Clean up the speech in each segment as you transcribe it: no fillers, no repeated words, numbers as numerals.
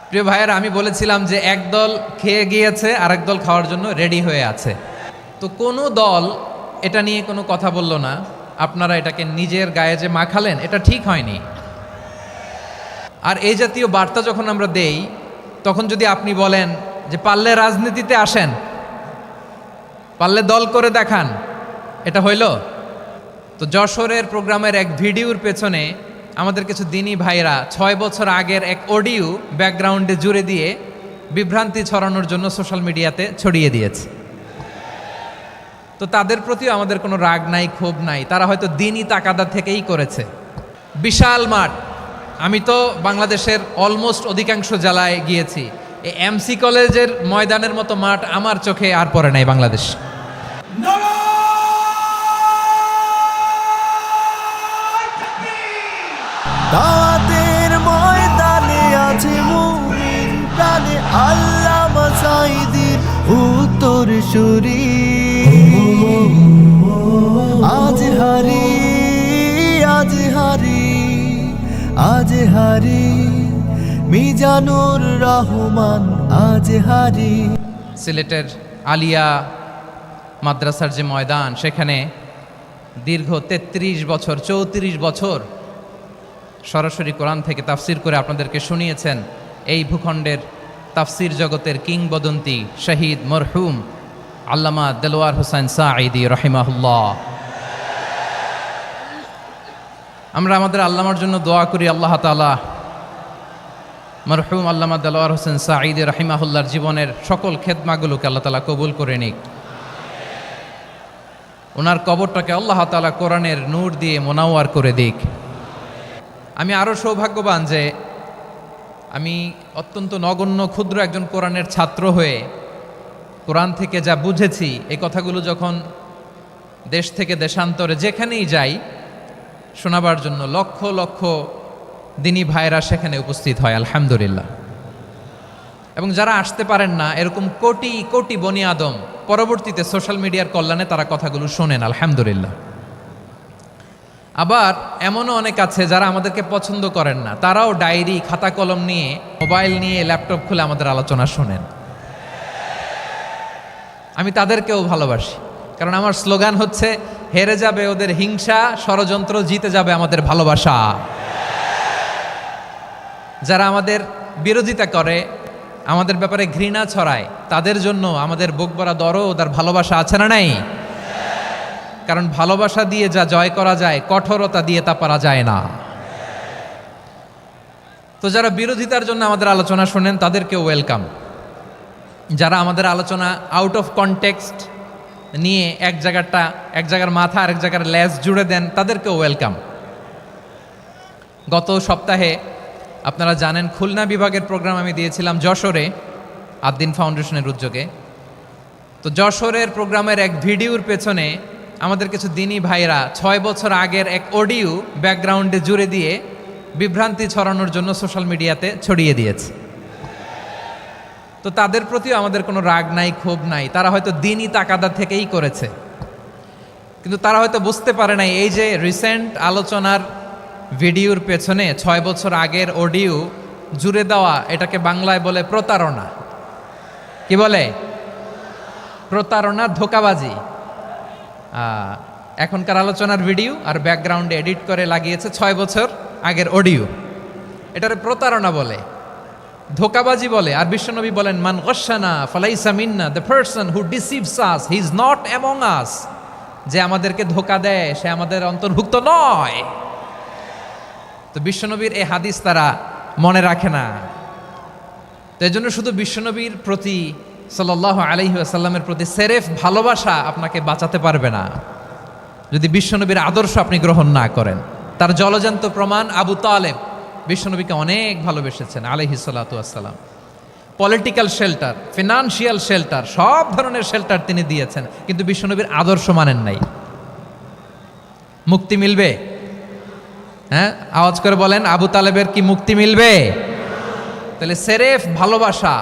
প্রিয় ভাইয়েরা, আমি বলেছিলাম যে একদল খেয়ে গিয়েছে আর একদল খাওয়ার জন্য রেডি হয়ে আছে। তো কোনো দল এটা নিয়ে কোনো কথা বলল না। আপনারা এটাকে নিজের গায়ে যে মাখালেন, এটা ঠিক হয়নি। আর এই জাতীয় বার্তা যখন আমরা দেই, তখন যদি আপনি বলেন যে পারলে রাজনীতিতে আসেন, পারলে দল করে দেখান, এটা হইল? তো যশোরের প্রোগ্রামের এক ভিডিওর পেছনে আমাদের কিছু দিনী ভাইরা 6 বছর আগের এক অডিও ব্যাকগ্রাউন্ডে জুড়ে দিয়ে বিভ্রান্তি ছড়ানোর জন্য সোশ্যাল মিডিয়াতে ছড়িয়ে দিয়েছে। তো তাদের প্রতিও আমাদের কোনো রাগ নাই, ক্ষোভ নাই। তারা হয়তো দিনই তাকাদা থেকেই করেছে। বিশাল মাঠ, আমি তো বাংলাদেশের অলমোস্ট অধিকাংশ জেলায় গিয়েছি। এই এমসি কলেজের ময়দানের মতো মাঠ আমার চোখে আর পড়ে নাই বাংলাদেশ। দাওয়াতের ময়দানে আছে মুমিন প্রাণে আল্লামা সাঈদীর উত্তরসূরি। আজ হারি আজ হারি আজ হারি মিজানুর রহমান আজ হারি। সিলেটের আলিয়া মাদ্রাসার যে ময়দান, সেখানে দীর্ঘ 33 বছর 34 বছর সরাসরি কোরআন থেকে তাফসির করে আপনাদেরকে শুনিয়েছেন এই ভূখণ্ডের তাফসির জগতের কিংবদন্তি শহীদ মরহুম আল্লামা দেলোয়ার হোসেন সাঈদী রহিমাহুল্লাহ। আমরা আমাদের আল্লামার জন্য দোয়া করি, আল্লাহ তাআলা মরহুম আল্লামা দেলোয়ার হোসেন সাঈদী রহিমাহুল্লাহর জীবনের সকল খেদমাগুলোকে আল্লাহ তাআলা কবুল করে নিক। ওনার কবরটাকে আল্লাহ তাআলা কোরআনের নূর দিয়ে মোনাওয়ার করে দিক। আমি আরও সৌভাগ্যবান যে আমি অত্যন্ত নগণ্য ক্ষুদ্র একজন কোরআনের ছাত্র হয়ে কোরআন থেকে যা বুঝেছি, এই কথাগুলো যখন দেশ থেকে দেশান্তরে যেখানেই যাই শোনাবার জন্য লক্ষ লক্ষ দিনী ভাইরা সেখানে উপস্থিত হয়, আলহামদুলিল্লাহ। এবং যারা আসতে পারেন না, এরকম কোটি কোটি বনি আদম পরবর্তীতে সোশ্যাল মিডিয়ার কল্যাণে তারা কথাগুলো শোনেন, আলহামদুলিল্লাহ। আবার এমনও অনেক আছে যারা আমাদেরকে পছন্দ করেন না, তারাও ডায়েরি খাতা কলম নিয়ে, মোবাইল নিয়ে, ল্যাপটপ খুলে আমাদের আলোচনা শোনেন। আমি তাদেরকেও ভালোবাসি, কারণ আমার স্লোগান হচ্ছে হেরে যাবে ওদের হিংসা, ষড়যন্ত্র, জিতে যাবে আমাদের ভালোবাসা। যারা আমাদের বিরোধিতা করে, আমাদের ব্যাপারে ঘৃণা ছড়ায়, তাদের জন্য আমাদের বুক ভরা দরদ আর ভালোবাসা আছে না নাই? কারণ ভালোবাসা দিয়ে যা জয় করা যায়, কঠোরতা দিয়ে তা পারা যায় না। তো যারা বিরোধিতার জন্য আমাদের আলোচনা শোনেন, তাদেরকেও ওয়েলকাম। যারা আমাদের আলোচনা আউট অফ কনটেক্সট নিয়ে এক জায়গার মাথা আর এক জায়গার লেজ জুড়ে দেন, তাদেরকেও ওয়েলকাম। গত সপ্তাহে আপনারা জানেন খুলনা বিভাগের প্রোগ্রাম আমি দিয়েছিলাম যশোরে আদ্দিন ফাউন্ডেশনের উদ্যোগে। তো যশোরের প্রোগ্রামের এক ভিডিওর পেছনে আমাদের কিছু দিনী ভাইরা 6 বছর আগের এক অডিও ব্যাকগ্রাউন্ডে জুড়ে দিয়ে বিভ্রান্তি ছড়ানোর জন্য সোশ্যাল মিডিয়াতে ছড়িয়ে দিয়েছে। তো তাদের প্রতিও আমাদের কোনো রাগ নাই, ক্ষোভ নাই। তারা হয়তো দিনই তাকাদা থেকেই করেছে, কিন্তু তারা হয়তো বুঝতে পারে নাই এই যে রিসেন্ট আলোচনার ভিডিওর পেছনে 6 বছর আগের অডিও জুড়ে দেওয়া, এটাকে বাংলায় বলে প্রতারণা। কি বলে? প্রতারণা, ধোঁকাবাজি। এখনকার আলোচনার ভিডিও আর ব্যাকগ্রাউন্ডে এডিট করে লাগিয়েছে 6 বছর আগের অডিও। এটারে প্রতারণা বলে, ধোঁকাবাজি বলে। আর বিশ্বনবী বলেন, মান গশানা ফালাইসা মিন্না, the person who deceives us he is not among us. যে আমাদেরকে ধোঁকা দেয় সে আমাদের অন্তর্ভুক্ত নয়। তো বিশ্বনবীর এই হাদিস তারা মনে রাখে না। তো এই জন্য শুধু বিশ্বনবীর প্রতি সাল্লাল্লাহু আলাইহি ওয়াসাল্লামের প্রতি সেরেফ ভালোবাসা আপনাকে বাঁচাতে পারবে না যদি বিশ্বনবীর আদর্শ আপনি গ্রহণ না করেন। তার জলজান্ত প্রমাণ, আবু তালেব বিশ্বনবীকে অনেক ভালোবেসেছেন আলাইহিস সালাতু ওয়াসসালাম। পলিটিক্যাল শেল্টার, ফিনান্সিয়াল শেল্টার, সব ধরনের শেল্টার তিনি দিয়েছেন, কিন্তু বিশ্বনবীর আদর্শ মানেন নাই। মুক্তি মিলবে? হ্যাঁ, আওয়াজ করে বলেন, আবু তালেবের কি মুক্তি মিলবে? তাহলে সেরেফ ভালোবাসা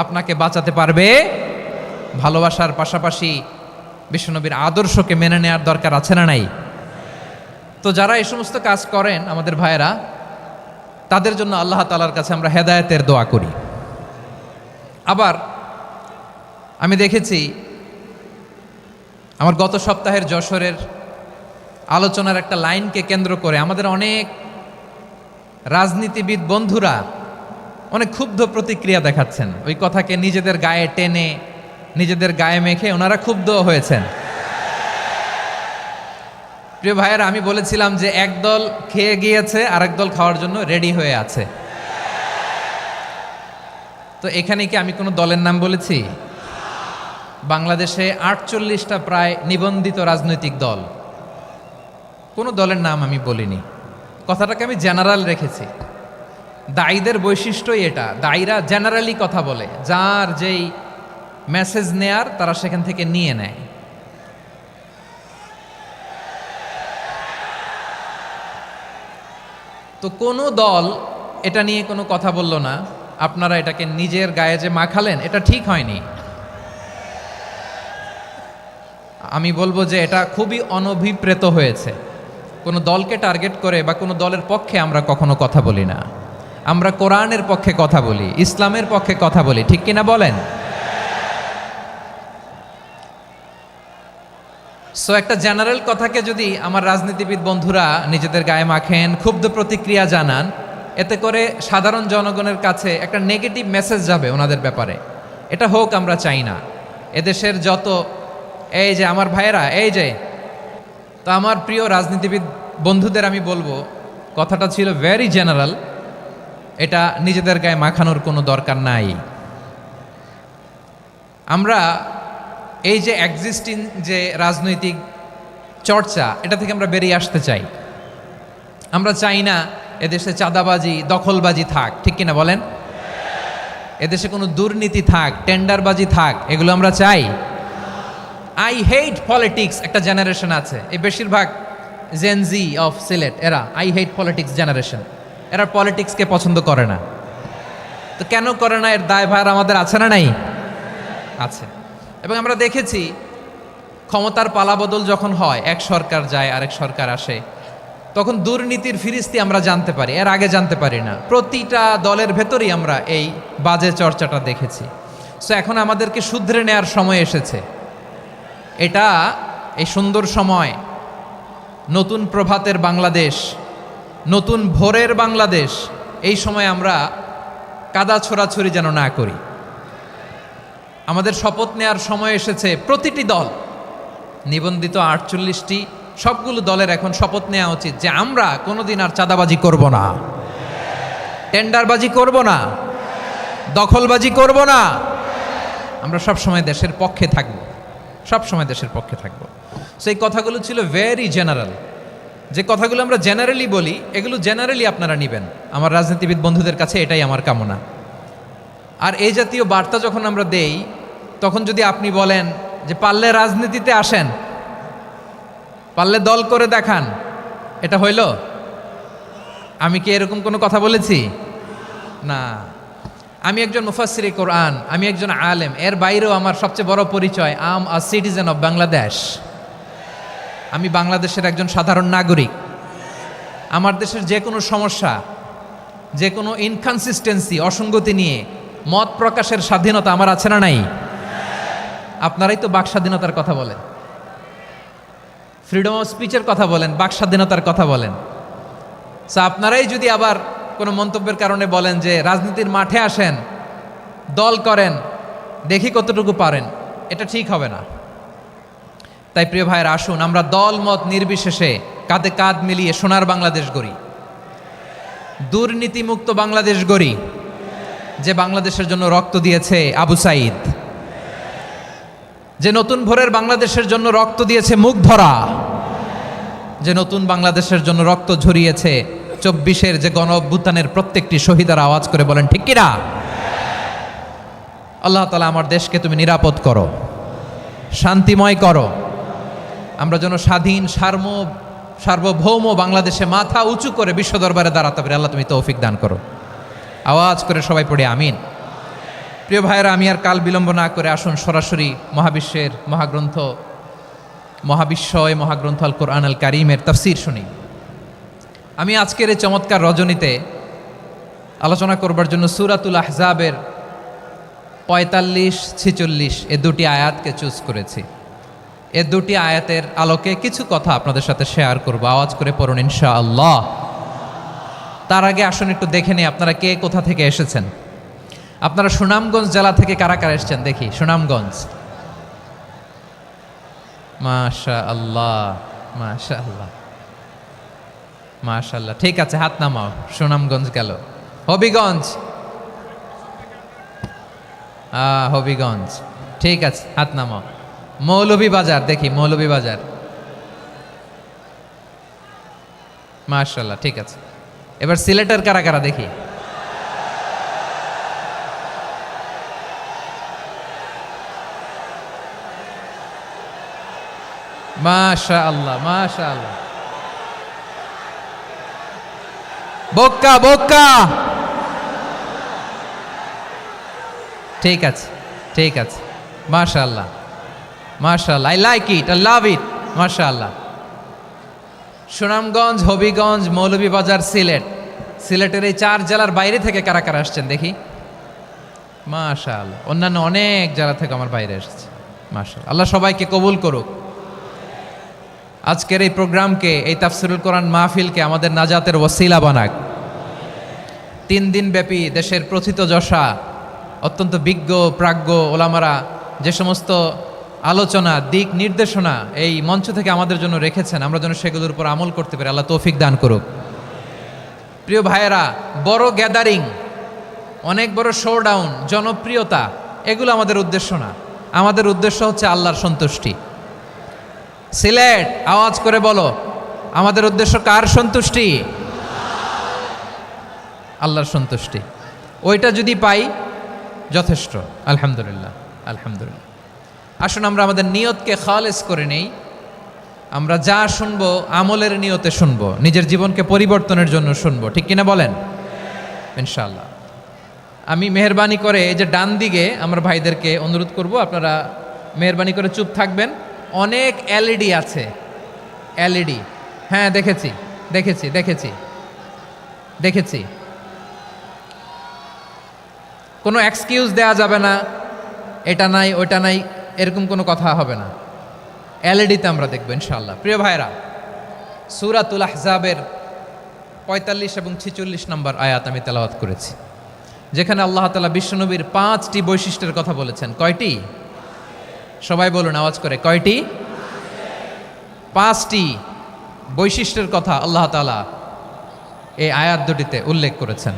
আপনাকে বাঁচাতে পারবে। ভালোবাসার পাশাপাশি বিশ্বনবীর আদর্শকে মেনে নেওয়ার দরকার আছে না নাই? তো যারা এই সমস্ত কাজ করেন আমাদের ভাইয়েরা, তাদের জন্য আল্লাহ তাআলার কাছে আমরা হেদায়েতের দোয়া করি। আবার আমি দেখেছি আমার গত সপ্তাহের যশোরের আলোচনার একটা লাইনকে কেন্দ্র করে আমাদের অনেক রাজনীতিবিদ বন্ধুরা অনেক ক্ষুব্ধ প্রতিক্রিয়া দেখাচ্ছেন। ওই কথাকে নিজেদের গায়ে টেনে নিজেদের গায়ে মেখে ওনারা ক্ষুব্ধ হয়েছেন। প্রিয় ভাইয়েরা, আমি বলেছিলাম যে একদল খেয়ে গিয়েছে আর একদল খাওয়ার জন্য রেডি হয়ে আছে। তো এখানে কি আমি কোনো দলের নাম বলেছি? বাংলাদেশে 48টা প্রায় নিবন্ধিত রাজনৈতিক দল, কোনো দলের নাম আমি বলিনি। কথাটাকে আমি জেনারেল রেখেছি। দায়ীদের বৈশিষ্ট্যই এটা, দায়ীরা জেনারেলি কথা বলে, যার যেই মেসেজ নেয়ার তারা সেখান থেকে নিয়ে নেয়। তো কোনো দল এটা নিয়ে কোনো কথা বলল না, আপনারা এটাকে নিজের গায়ে যে মাখালেন এটা ঠিক হয়নি। আমি বলবো যে এটা খুবই অনভিপ্রেত হয়েছে। কোনো দলকে টার্গেট করে বা কোনো দলের পক্ষে আমরা কখনো কথা বলি না। আমরা কোরআনের পক্ষে কথা বলি, ইসলামের পক্ষে কথা বলি, ঠিক কিনা বলেন? সো একটা জেনারেল কথাকে যদি আমার রাজনীতিবিদ বন্ধুরা নিজেদের গায়ে মাখেন, ক্ষুব্ধ প্রতিক্রিয়া জানান, এতে করে সাধারণ জনগণের কাছে একটা নেগেটিভ মেসেজ যাবে ওনাদের ব্যাপারে। এটা হোক আমরা চাই না। এদেশের যত এই যে আমার ভাইয়েরা, এই যে তো আমার প্রিয় রাজনীতিবিদ বন্ধুদের আমি বলবো, কথাটা ছিল ভেরি জেনারেল, এটা নিজেদের গায়ে মাখানোর কোনো দরকার নাই। আমরা এই যে এক্সিস্টিং যে রাজনৈতিক চর্চা, এটা থেকে আমরা বেরিয়ে আসতে চাই। আমরা চাই না এদেশে চাঁদাবাজি, দখলবাজি থাক, ঠিক কিনা বলেন? এদেশে কোনো দুর্নীতি থাক, টেন্ডারবাজি থাক, এগুলো আমরা চাই। আই হেট পলিটিক্স একটা জেনারেশন আছে, এই বেশিরভাগ জেনজি অফ সিলেট, এরা আই হেট পলিটিক্স জেনারেশন, এরা পলিটিক্সকে পছন্দ করে না। তো কেন করে না, এর দায়ভার আমাদের আছে না নাই? আছে। এবং আমরা দেখেছি ক্ষমতার পালাবদল যখন হয়, এক সরকার যায় আরেক সরকার আসে, তখন দুর্নীতির ফিরিস্তি আমরা জানতে পারি, এর আগে জানতে পারি না। প্রতিটা দলের ভেতরেই আমরা এই বাজে চর্চাটা দেখেছি। সো এখন আমাদেরকে শুধরে নেওয়ার সময় এসেছে। এটা এই সুন্দর সময়, নতুন প্রভাতের বাংলাদেশ, নতুন ভোরের বাংলাদেশ, এই সময় আমরা কাদা ছোড়াছুড়ি যেন না করি। আমাদের শপথ নেওয়ার সময় এসেছে। প্রতিটি দল, নিবন্ধিত 48টি, সবগুলো দলের এখন শপথ নেওয়া উচিত যে আমরা কোনোদিন আর চাঁদাবাজি করব না, টেন্ডারবাজি করব না, দখলবাজি করব না। আমরা সবসময় দেশের পক্ষে থাকব, সবসময় দেশের পক্ষে থাকব। সেই কথাগুলো ছিল ভেরি জেনারেল। যে কথাগুলো আমরা জেনারেলি বলি, এগুলো জেনারেলি আপনারা নেবেন। আমার রাজনীতিবিদ বন্ধুদের কাছে এটাই আমার কামনা। আর এই জাতীয় বার্তা যখন আমরা দেই, তখন যদি আপনি বলেন যে পারলে রাজনীতিতে আসেন, পারলে দল করে দেখান, এটা হইল? আমি কি এরকম কোনো কথা বলেছি? না। আমি একজন মুফাসসিরে কোরআন, আমি একজন আলেম, এর বাইরেও আমার সবচেয়ে বড় পরিচয় আম আ সিটিজেন অফ বাংলাদেশ। আমি বাংলাদেশের একজন সাধারণ নাগরিক। আমার দেশের যে কোনো সমস্যা, যে কোনো ইনকনসিস্টেন্সি, অসঙ্গতি নিয়ে মত প্রকাশের স্বাধীনতা আমার আছে না নাই? আপনারাই তো বাক স্বাধীনতার কথা বলেন, ফ্রিডম অফ স্পিচের কথা বলেন, বাক স্বাধীনতার কথা বলেন। আপনারাই যদি আবার কোনো মন্তব্যের কারণে বলেন যে রাজনীতির মাঠে আসেন, দল করেন, দেখি কতটুকু পারেন, এটা ঠিক হবে না। তাই প্রিয় ভাইয়েরা, আসুন আমরা দল মত নির্বিশেষে কাঁধে কাঁধ মিলিয়ে সোনার বাংলাদেশ গড়ি, দুর্নীতিমুক্ত বাংলাদেশ গড়ি, যে বাংলাদেশের জন্য রক্ত দিয়েছে আবু সাঈদ, যে নতুন ভোরের বাংলাদেশের জন্য রক্ত দিয়েছে মুগ্ধরা, যে নতুন বাংলাদেশের জন্য রক্ত ঝরিয়েছে 24-এর যে গণ অভ্যুত্থানের প্রত্যেকটি শহীদার। আওয়াজ করে বলেন ঠিক কিনা? আল্লাহ তাআলা আমার দেশকে তুমি নিরাপদ করো, শান্তিময় করো। আমরা যেন স্বাধীন সার্বভৌম বাংলাদেশে মাথা উঁচু করে বিশ্ব দরবারে দাঁড়াতে পারি। আল্লাহ তুমি তৌফিক দান করো। আওয়াজ করে সবাই পড়ে আমিন। প্রিয় ভাইয়েরা, আমি আর কাল বিলম্ব না করে আসুন সরাসরি মহাবিশ্বের মহাগ্রন্থ, মহাবিশ্বয় মহাগ্রন্থ আল কোরআন আল কারীমের তাফসীর শুনি। আমি আজকের এই চমৎকার রজনীতে আলোচনা করবার জন্য সূরাতুল আহজাবের 45-46 এ দুটি আয়াতকে চুজ করেছি। এ দুটি আয়াতের আলোকে কিছু কথা আপনাদের সাথে শেয়ার করব। আওয়াজ করে পড়ুন ইনশাআল্লাহ। তার আগে আসুন একটু দেখে নিই আপনারা কে কোথা থেকে এসেছেন। আপনারা সুনামগঞ্জ জেলা থেকে কারা কারা এসেছেন দেখি। সুনামগঞ্জ, মাশাআল্লাহ মাশাআল্লাহ মাশাআল্লাহ, ঠিক আছে, হাত নামাও। সুনামগঞ্জ গেল। হবিগঞ্জ, হবিগঞ্জ, ঠিক আছে, হাত নামাও। মৌলভীবাজার, দেখি মৌলভীবাজার, মাশাআল্লাহ, ঠিক আছে। এবার সিলেটের কারা কারা দেখি। মাশাআল্লাহ মাশাআল্লাহ। বক্কা বক্কা, ঠিক আছে ঠিক আছে, মাশাআল্লাহ মাশাআল্লাহ, I like it, I love it, মাশাআল্লাহ। সুনামগঞ্জ, হবিগঞ্জ, মৌলভীবাজার, সিলেট। সিলেটের এই 4 জেলার বাইরে থেকে কারা কারা আসছেন দেখি। মাশাআল্লাহ, অন্যান্য অনেক জেলা থেকে আমার বাইরে এসেছে, মাশাআল্লাহ। আল্লাহ সবাইকে কবুল করুক। আজকের এই প্রোগ্রামকে, এই তাফসিরুল কোরআন মাহফিলকে আমাদের নাজাতের ওসিলা বানাক। 3 দিন ব্যাপী দেশের প্রথিতযশা অত্যন্ত বিজ্ঞ প্রাজ্ঞ ওলামারা যে সমস্ত আলোচনা, দিক নির্দেশনা এই মঞ্চ থেকে আমাদের জন্য রেখেছেন, আমরা যেন সেগুলোর উপর আমল করতে পারি। আল্লাহ তৌফিক দান করুক। প্রিয় ভাইয়েরা, বড় গ্যাদারিং, অনেক বড় শোডাউন, জনপ্রিয়তা, এগুলো আমাদের উদ্দেশ্য না। আমাদের উদ্দেশ্য হচ্ছে আল্লাহর সন্তুষ্টি। সিলেট, আওয়াজ করে বলো, আমাদের উদ্দেশ্য কার সন্তুষ্টি? আল্লাহর সন্তুষ্টি। ওইটা যদি পাই যথেষ্ট, আলহামদুলিল্লাহ আলহামদুলিল্লাহ। আসুন আমরা আমাদের নিয়তকে খালেস করে নেই। আমরা যা শুনবো আমলের নিয়তে শুনবো, নিজের জীবনকে পরিবর্তনের জন্য শুনবো, ঠিক কিনা বলেন? ইনশাআল্লাহ। আমি মেহরবানি করে এই যে ডান দিকে আমার ভাইদেরকে অনুরোধ করব, আপনারা মেহরবানি করে চুপ থাকবেন। অনেক এলইডি আছে, এলইডি, হ্যাঁ দেখেছি দেখেছি দেখেছি দেখেছি। কোনো এক্সকিউজ দেয়া যাবে না, এটা নাই ওইটা নাই, এরকম কোনো কথা হবে না। এলইডিতে আমরা দেখবো ইনশাআল্লাহ। প্রিয় ভাইরা, সূরাতুল আহজাবের 45 এবং 46 নম্বর আয়াত আমি তেলাওয়াত করেছি, যেখানে আল্লাহ তাআলা বিশ্বনবীর 5টি বৈশিষ্ট্যের কথা বলেছেন। কয়টি? সবাই বলুন আওয়াজ করে, কয়টি? 5টি বৈশিষ্ট্যের কথা আল্লাহ তাআলা এই আয়াত দুটিতে উল্লেখ করেছেন।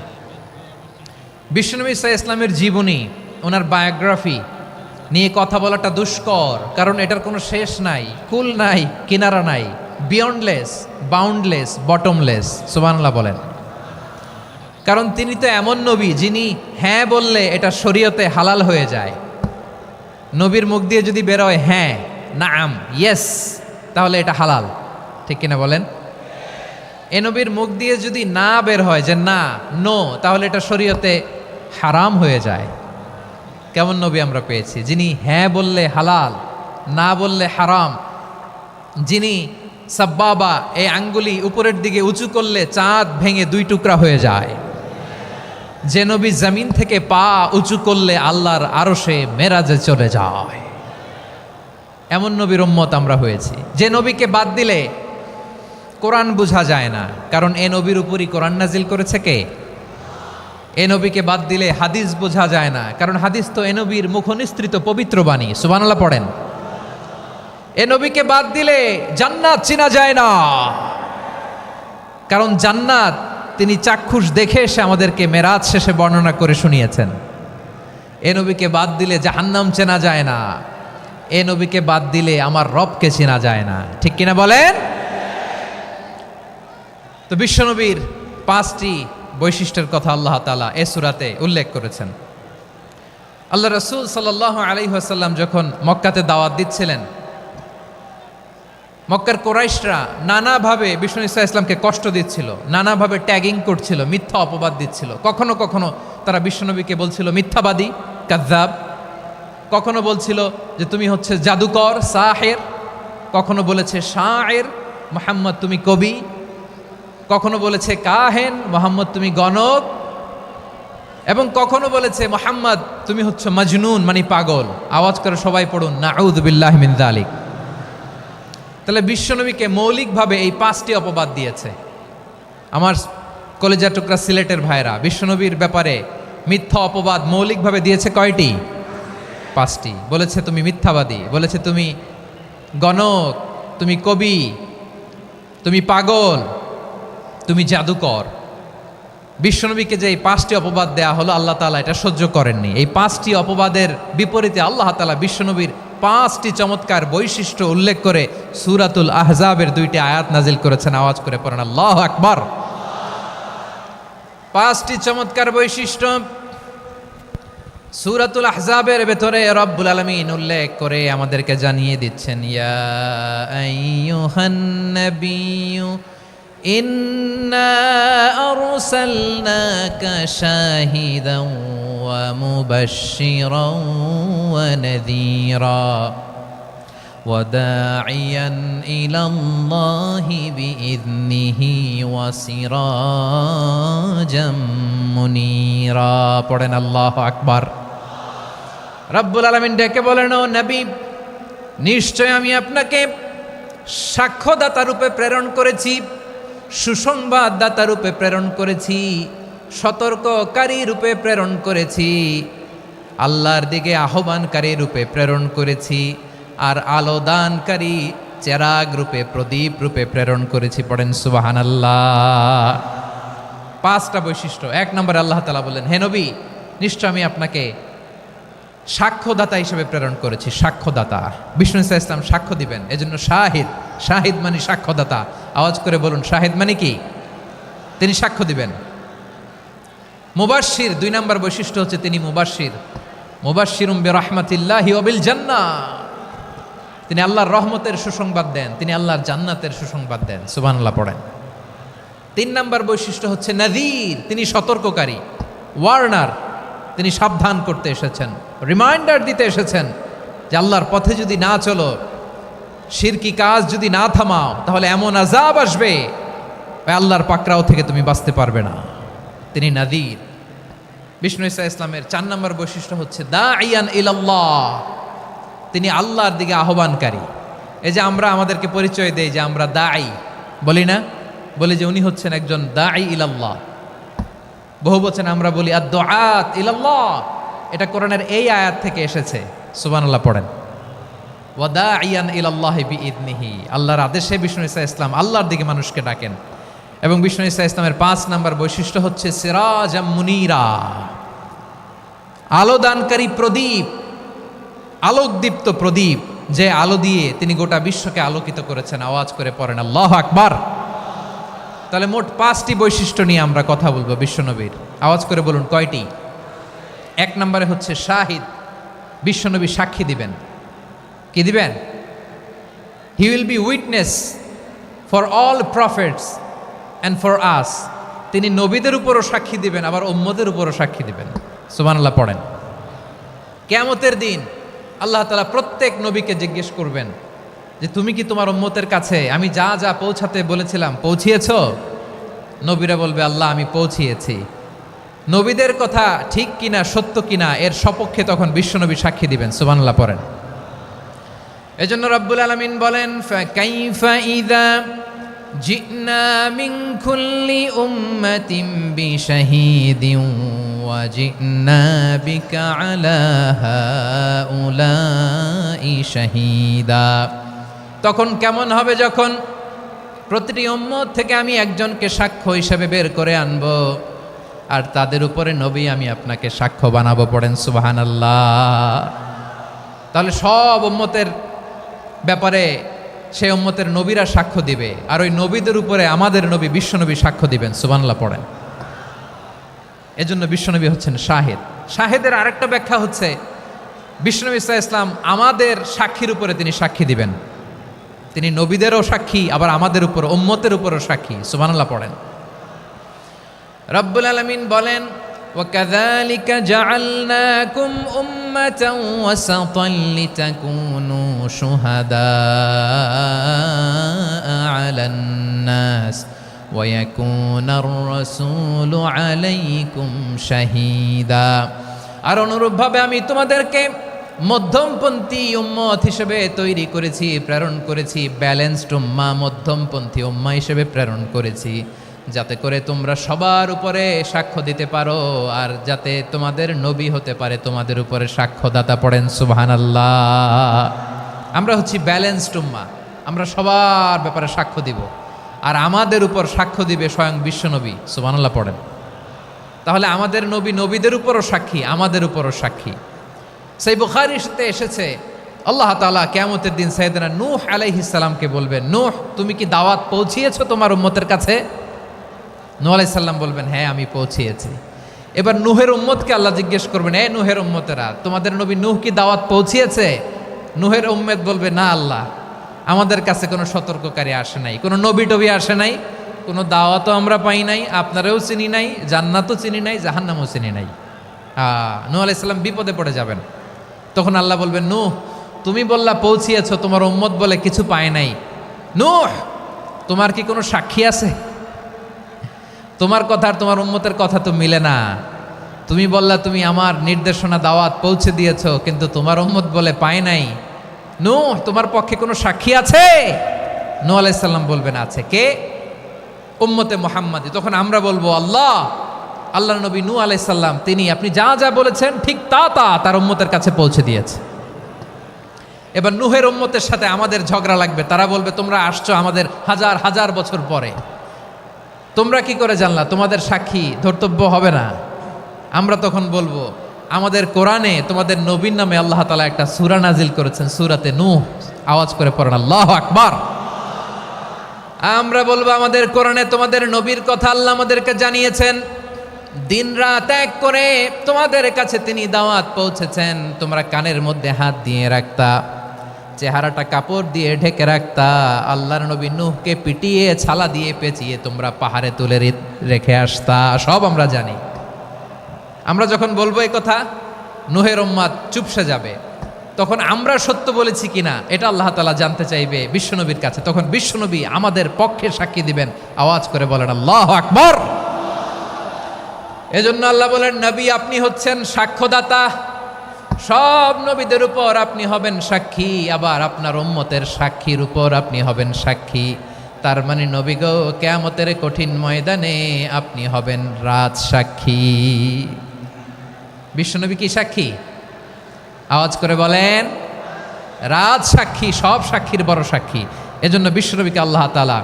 বিশ্বনবী সাল্লাল্লাহু আলাইহি ইসলামের জীবনী, ওনার বায়োগ্রাফি নিয়ে কথা বলাটা দুষ্কর, কারণ এটার কোনো শেষ নাই, কুল নাই, কিনারা নাই, বিয়ন্ডলেস, বাউন্ডলেস, বটমলেস। সুবহানাল্লাহ বলেন। কারণ তিনি তো এমন নবী যিনি হ্যাঁ বললে এটা শরীয়তে হালাল হয়ে যায়। নবীর মুখ দিয়ে যদি বেরোয় হ্যাঁ, নাম, ইয়েস, তাহলে এটা হালাল, ঠিক কিনা বলেন? এ নবীর মুখ দিয়ে যদি না বের হয় যে না, নো, তাহলে এটা শরীয়তে হারাম হয়ে যায়। কেমন নবী আমরা পেয়েছি, যিনি হ্যাঁ বললে হালাল, না বললে হারাম, যিনি সাব্বাবা, এই আঙ্গুলি উপরের দিকে উঁচু করলে চাঁদ ভেঙে 2 টুকরা হয়ে যায়, যে নবী জমিন থেকে পা উঁচু করলে আল্লাহর আরশে মেরাজে চলে যায়, এমন নবীর উম্মত আমরা হয়েছি। যে নবীকে বাদ দিলে কোরআন বোঝা যায় না, কারণ এ নবীর উপরই কোরআন নাজিল করেছে কে? এ নবীকে বাদ দিলে হাদিস বোঝা যায় না, কারণ হাদিস তো এ নবীর মুখনিসৃত পবিত্র বাণী। সুবহানাল্লাহ পড়েন। এ নবীকে বাদ দিলে জান্নাত চেনা যায় না, কারণ জান্নাত তিনি চাক্ষুষ দেখে এসে আমাদেরকে মেরাজ শেষে বর্ণনা করে শুনিয়েছেন। এ নবীকে বাদ দিলে জাহান্নাম চেনা যায় না, এ নবীকে বাদ দিলে আমার রবকে চেনা যায় না, ঠিক কিনা বলেন? তো বিশ্বনবীর 5টি বৈশিষ্ট্যের কথা আল্লাহ তাআলা এ সূরাতে উল্লেখ করেছেন। আল্লাহ রাসূল সাল্লাল্লাহু আলাইহি ওয়াসাল্লাম যখন মক্কাতে দাওয়াত দিচ্ছিলেন, মক্কার কুরাইশরা নানাভাবে বিষ্ণু ঈসা ইসলামকে কষ্ট দিচ্ছিল, নানাভাবে ট্যাগিং করছিল, মিথ্যা অপবাদ দিচ্ছিল। কখনো কখনো তারা বিশ্বনবীকে বলছিল মিথ্যাবাদী, কাযযাব। কখনো বলছিল যে তুমি হচ্ছে জাদুকর, সাহের। কখনো বলেছে শায়ের, মুহাম্মদ তুমি কবি। কখনো বলেছে কাহেন, মুহাম্মদ তুমি গণক। এবং কখনো বলেছে মুহাম্মদ তুমি হচ্ছে মাজনুন মানে পাগল। আওয়াজ করে সবাই পড়ুন নাউযু বিল্লাহি মিন যালিক। তাহলে বিশ্বনবীকে মৌলিকভাবে এই 5টি অপবাদ দিয়েছে। আমার কলেজার টুকরা সিলেটের ভাইরা, বিশ্বনবীর ব্যাপারে মিথ্যা অপবাদ মৌলিকভাবে দিয়েছে কয়টি? 5টি। বলেছে তুমি মিথ্যাবাদী, বলেছে তুমি গণক, তুমি কবি, তুমি পাগল, তুমি জাদুকর। বিশ্বনবীকে যে এই 5টি অপবাদ দেয়া হলো, আল্লাহ তাআলা এটা সহ্য করেননি। এই 5টি অপবাদের বিপরীতে আল্লাহ তাআলা বিশ্বনবীর 5টি চমৎকার বৈশিষ্ট্য উল্লেখ করে সূরাতুল আহজাবের 2টি আয়াত নাজিল করেছেন। আওয়াজ করে পড়েন আল্লাহু আকবার। 5টি চমৎকার বৈশিষ্ট্য সূরাতুল আহজাবের ভেতরে রব্বুল আলামিন উল্লেখ করে আমাদেরকে জানিয়ে দিচ্ছেন, ইয়া আইয়ুহান নাবিয়্যু ইন্না আরসালনাকা শাহিদান ওয়া মুবাশশিরান ওয়া নাযীরা ওয়া দাঈয়ান ইলাল্লাহি বিইذনিহি ওয়া সিরাজাম মুনীরা। পড়েন আল্লাহু আকবার। রব্বুল আলামিন ডেকে বলেন, ও নবী, নিশ্চয় আমি আপনাকে সাক্ষ্যদাতা রূপে প্রেরণ করেছি, সুসংবাদদাতা রূপে প্রেরণ করেছি, সতর্ককারী রূপে প্রেরণ করেছি, আল্লাহর দিকে আহ্বানকারী রূপে প্রেরণ করেছি, আর আলো দানকারী চেরাগ রূপে, প্রদীপ রূপে প্রেরণ করেছি। পড়েন সুবহানাল্লাহ। 5টা বৈশিষ্ট্য। 1 নম্বরে আল্লাহ তাআলা বললেন, হে নবী, নিশ্চয় আমি আপনাকে সাক্ষ্যদাতা হিসেবে প্রেরণ করেছি। সাক্ষ্যদাতা, বিষ্ণু ইসা ইসলাম সাক্ষ্য দিবেন, এজন্য শাহিদ। শাহিদ মানে সাক্ষ্যদাতা। আওয়াজ করে বলুন, শাহিদ মানে কি? তিনি সাক্ষ্য দিবেন। মুবাশশির, 2 নম্বর বৈশিষ্ট্য হচ্ছে তিনি মুবাশশির। মুবাশশিরুম বিরাহমাতিল্লাহি ওয়া বিল জান্নাহ, তিনি আল্লাহর রহমতের সুসংবাদ দেন, তিনি আল্লাহর জান্নাতের সুসংবাদ দেন। সুবহানাল্লাহ পড়েন। 3 নম্বর বৈশিষ্ট্য হচ্ছে নাযীর, তিনি সতর্ককারী, ওয়ার্নার, তিনি সাবধান করতে এসেছেন, রিমাইন্ডার দিতে এসেছেন যে আল্লাহর পথে যদি না চলো, শিরকি কাজ যদি না থামাও, তাহলে এমন আযাব আসবে আল্লাহর পাকড়াও থেকে তুমি বাঁচতে পারবে না। তিনি নাযীর। বিষ্ণু ইসা ইসলামের 4 নম্বর বৈশিষ্ট্য হচ্ছে দাঈয়ান ইলাল্লাহ, তিনি আল্লাহর দিকে আহ্বানকারী। এই যে আমরা আমাদেরকে পরিচয় দেই যে আমরা দাঈ, বলি না? বলি যে উনি হচ্ছেন একজন দাঈ ইলাল্লাহ। বহু বচনে আমরা বলি আদ-দুআত ইলাল্লাহ। এটা কোরআনের এই আয়াত থেকে এসেছে। সুবহানাল্লাহ পড়েন। ওয়া দাঈয়ান ইলাল্লাহি বিইذনিহি, আল্লাহর আদেশে বিষ্ণু ইসা ইসলাম আল্লাহর দিকে মানুষকে ডাকেন। এবং বিষ্ণু ইসা ইসলামের 5 নম্বর বৈশিষ্ট্য হচ্ছে সিরাজাম মুনীরা, আলোদানকারী প্রদীপ, আলোকদীপ্ত প্রদীপ, যে আলো দিয়ে তিনি গোটা বিশ্বকে আলোকিত করেছেন। আওয়াজ করে পড়েন আল্লাহু আকবার। তাহলে মোট 5টি বৈশিষ্ট্য নিয়ে আমরা কথা বলবো বিশ্বনবীর। আওয়াজ করে বলুন কয়টি? 1 নম্বরে হচ্ছে শাহিদ, বিশ্বনবী সাক্ষী দিবেন। কি দিবেন? He will be witness for all prophets and for us. তিনি নবীদের উপরও সাক্ষী দিবেন, আবার উম্মতের উপরও সাক্ষী দিবেন। সুবহানাল্লাহ পড়েন। কিয়ামতের দিন আল্লাহ তাআলা প্রত্যেক নবীকে জিজ্ঞেস করবেন যে তুমি কি তোমার উম্মতের কাছে আমি যা যা পৌঁছাতে বলেছিলাম পৌঁছিয়েছো? নবীরা বলবে আল্লাহ আমি পৌঁছিয়েছি। নবীদের কথা ঠিক কিনা, সত্য কিনা, এর সপক্ষে তখন বিশ্বনবী সাক্ষী দিবেন। সুবহানাল্লাহ পড়েন। এজন্য রব্বুল আলামিন বলেন, ফাকাইফা ইযা জিনা মিন কুল্লি উম্মাতিন বিশাহীদিন ওয়া জিনা বিকা আলা হাউলাই শাহীদা। তখন কেমন হবে যখন প্রতিটি উম্মত থেকে আমি একজনকে সাক্ষ্য হিসেবে বের করে আনব, আর তাদের উপরে নবী আমি আপনাকে সাক্ষ্য বানাবো। পড়েন সুবহানাল্লাহ। তাহলে সব উম্মতের ব্যাপারে সেই উম্মতের নবীরা সাক্ষ্য দিবে, আর ওই নবীদের উপরে আমাদের নবী বিশ্বনবী সাক্ষ্য দিবেন। সুবহানাল্লাহ পড়েন। এজন্য বিশ্বনবী হচ্ছেন শাহিদ। শাহিদের আরেকটা ব্যাখ্যা হচ্ছে বিশ্বনবী সাল্লাল্লাহু আলাইহি ওয়াসাল্লাম আমাদের সাক্ষীর উপরে তিনি সাক্ষী দিবেন। তিনি নবীদেরও সাক্ষী, আবার আমাদের উপর উম্মতের উপরও সাক্ষী। সুবহানাল্লাহ পড়েন। রব্বুল আলামিন বলেন, وَكَذَلِكَ جَعَلْنَاكُمْ أُمَّةً وَسَطًا لِتَكُونُوا شُهَدَاءَ عَلَى النَّاسِ ويكون الرسول عليكم شهيدا। আর অনুরূপভাবে আমি তোমাদেরকে মধ্যমপন্থী উম্মত হিসেবে তৈরি করেছি, প্রেরণ করেছি, ব্যালেন্সড উম্মাহ, মধ্যমপন্থী উম্মাহ হিসেবে প্রেরণ করেছি, যাতে করে তোমরা সবার উপরে সাক্ষ্য দিতে পারো, আর যাতে তোমাদের নবী হতে পারে তোমাদের উপরে সাক্ষ্যদাতা। পড়েন সুবহানাল্লাহ। আমরা হচ্ছি ব্যালেন্সড উম্মাহ, আমরা সবার ব্যাপারে সাক্ষ্য দিব, আর আমাদের উপর সাক্ষ্য দিবে স্বয়ং বিশ্বনবী। সুবহানাল্লাহ পড়েন। তাহলে আমাদের নবী নবীদের উপরও সাক্ষী, আমাদের উপরও সাক্ষী। সেই বুখারীতে এসেছে আল্লাহ তাআলা কিয়ামতের দিন সাইয়েদনা নূহ আলাইহিস সালামকে বলবেন, নূহ তুমি কি দাওয়াত পৌঁছিয়েছো তোমার উম্মতের কাছে? নূহ আলাইহিস সালাম বলবেন, হ্যাঁ আমি পৌঁছিয়েছি। এবার নূহের উম্মতকে আল্লাহ জিজ্ঞেস করবেন, এ নূহের উম্মতেরা, তোমাদের নবী নূহ কি দাওয়াত পৌঁছিয়েছে? নূহের উম্মত বলবে, না আল্লাহ, আমাদের কাছে কোনো সতর্ককারী আসে নাই, কোনো নবী টবি আসে নাই, কোনো দাওয়াতও আমরা পাই নাই, আপনারাও চিনি নাই, জান্নাতও চিনি নাই, জাহান্নামও চিনি নাই। নূহ আলাইহিস সালাম বিপদে পড়ে যাবেন। তখন আল্লাহ বলবেন, নূহ তুমি বললা পৌঁছিয়েছো, তোমার উম্মত বলে কিছু পায় নাই। নূহ তোমার কি কোনো সাক্ষী আছে? তোমার কথা আর তোমার উম্মতের কথা তো মিলে না। তুমি বললা তুমি আমার নির্দেশনা দাওয়াত পৌঁছে দিয়েছো, কিন্তু তোমার উম্মত বলে পায় নাই। নূহ তোমার পক্ষে কোনো সাক্ষী আছে? নূহ আলাইহিস সালাম বলবেন, আছে। কে? উম্মতে মুহাম্মাদি। তখন আমরা বলবো, আল্লাহ, আল্লাহর নবী নূহ আলাইহিস সালাম তিনি আপনি যা যা বলেছেন ঠিক তা তার উম্মতের কাছে পৌঁছে দিয়েছে। এবার নূহের উম্মতের সাথে আমাদের ঝগড়া লাগবে। তারা বলবে, তোমরা আসছো আমাদের হাজার হাজার বছর পরে, তোমরা কি করে জানলা? তোমাদের সাক্ষী ধর্তব্য হবে না। আমরা তখন বলবো, আমাদের কোরআনে তোমাদের নবীর নামে আল্লাহ তাআলা একটা সূরা নাজিল করেছেন, সূরাতে নূহ। আওয়াজ করে পড়েন আল্লাহু আকবার। আমরা বলবো, আমাদের কোরআনে তোমাদের নবীর কথা আল্লাহ আমাদেরকে জানিয়েছেন, দিন রাত এক করে তোমাদের কাছে তিনি দাওয়াত পৌঁছেছেন। তোমরা কানের মধ্যে হাত দিয়ে রাখতা, চেহারাটা কাপড় দিয়ে ঢেকে রাখতা, আল্লাহর নবী নূহকে পিটিয়ে ছালা দিয়ে পেঁচিয়ে তোমরা পাহাড়ে তুলে রেখে আসতা। সব আমরা জানি। আমরা যখন বলবো এই কথা, নূহের উম্মত চুপসে যাবে। তখন আমরা সত্য বলেছি কিনা এটা আল্লাহ তাআলা জানতে চাইবে বিশ্বনবীর কাছে। তখন বিশ্বনবী আমাদের পক্ষে সাক্ষী দিবেন। আওয়াজ করে বলেন আল্লাহু আকবার। এজন্য আল্লাহ বলেন, নবী আপনি হচ্ছেন সাক্ষ্যদাতা, সব নবীদের উপর আপনি হবেন সাক্ষী, আবার আপনার উম্মতের সাক্ষীর উপর আপনি হবেন সাক্ষী। তার মানে নবী গো, কিয়ামতের কঠিন ময়দানে আপনি হবেন রাজ সাক্ষী। বিশ্বনবী কি সাক্ষী? আওয়াজ করে বলেন, রাজ সাক্ষী, সব সাক্ষীর বড় সাক্ষী। এজন্য বিশ্বনবীকে আল্লাহ তাআলা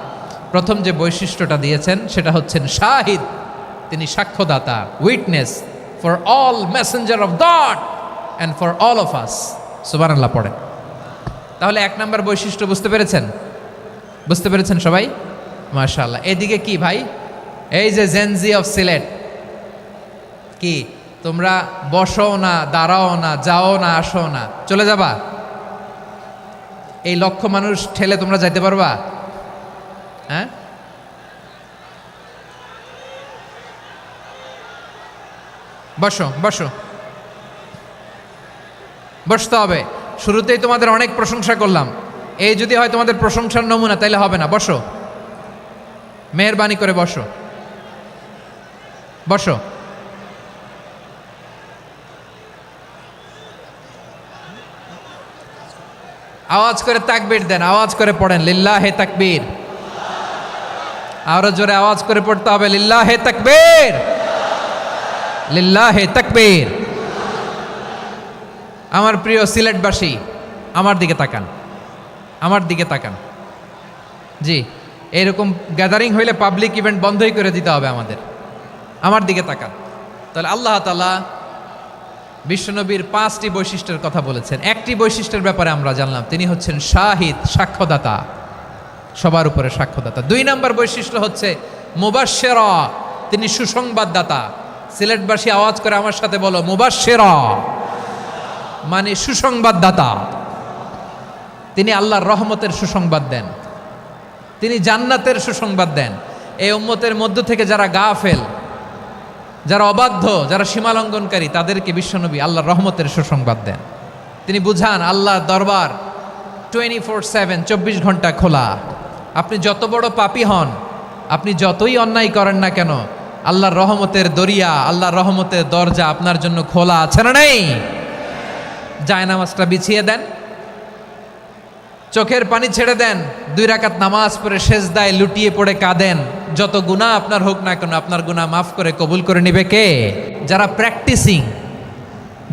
প্রথম যে বৈশিষ্ট্যটা দিয়েছেন সেটা হচ্ছেন শাহিদ। তিনি সাক্ষ্যদাতা, witness for all messenger of God and for all of us. সুবহানাল্লাহ পড়েন। তাহলে এক নাম্বার বৈশিষ্ট্য বুঝতে পেরেছেন? বুঝতে পেরেছেন সবাই? মাশাআল্লাহ। এদিকে কি ভাই, এই যে জেনজি অফ সিলেট, কি তোমরা বসো না, দাঁড়াও না, যাও না, আসো না, চলে যাবা? এই লক্ষ মানুষ ঠেলে তোমরা যাইতে পারবা? হ্যাঁ, বসো বসো, বসতে হবে। শুরুতেই তোমাদের অনেক প্রশংসা করলাম, এই যদি হয় তোমাদের প্রশংসার নমুনা, তাইলে হবে না। বসো, মেহেরবানি করে বসো, বসো। আওয়াজ করে তাকবীর দেন, আওয়াজ করে পড়েন লিল্লাহে তাকবীর। আরো জোরে আওয়াজ করে পড়তে হবে, লিল্লাহে তাকবীর, লিল্লাহে তাকবীর। আমার প্রিয় সিলেটবাসী, আমার দিকে তাকান, আমার দিকে তাকান। জি, এরকম গ্যাদারিং হইলে পাবলিক ইভেন্ট বন্ধই করে দিতে হবে আমাদের। আমার দিকে তাকান। তাহলে আল্লাহ তাআলা বিশ্বনবীর 5টি বৈশিষ্ট্যের কথা বলেছেন। একটি বৈশিষ্ট্যের ব্যাপারে আমরা জানলাম, তিনি হচ্ছেন শাহিদ, সাক্ষ্যদাতা, সবার উপরে সাক্ষ্যদাতা। 2 নম্বর বৈশিষ্ট্য হচ্ছে মুবাশশিরা, তিনি সুসংবাদদাতা। সিলেটবাসী আওয়াজ করে আমার সাথে বলো, মুবাশশিরা মানে সুসংবাদদাতা। তিনি আল্লাহর রহমতের সুসংবাদ দেন, তিনি জান্নাতের সুসংবাদ দেন। এই উম্মতের মধ্য থেকে যারা গাফেল, যারা অবাধ্য, যারা সীমালঙ্ঘনকারী, তাদেরকে বিশ্বনবী আল্লাহর রহমতের সুসংবাদ দেন। তিনি বুঝান আল্লাহর দরবার 24/7, 24 ঘন্টা খোলা। আপনি যত বড় পাপী হন, আপনি যতই অন্যায় করেন না কেন, আল্লাহর রহমতের দরিয়া, আল্লাহর রহমতের দরজা আপনার জন্য খোলা আছে না নেই? জায়নামাজটা বিছিয়ে দেন, চোখের পানি ছেড়ে দেন, 2 রাকাত নামাজ পড়ে সেজদায় লুটিয়ে পড়ে কাঁদেন। যত গুনাহ আপনার হোক না কেন, আপনার গুনাহ মাফ করে কবুল করে নিবে কে? যারা প্র্যাকটিসিং,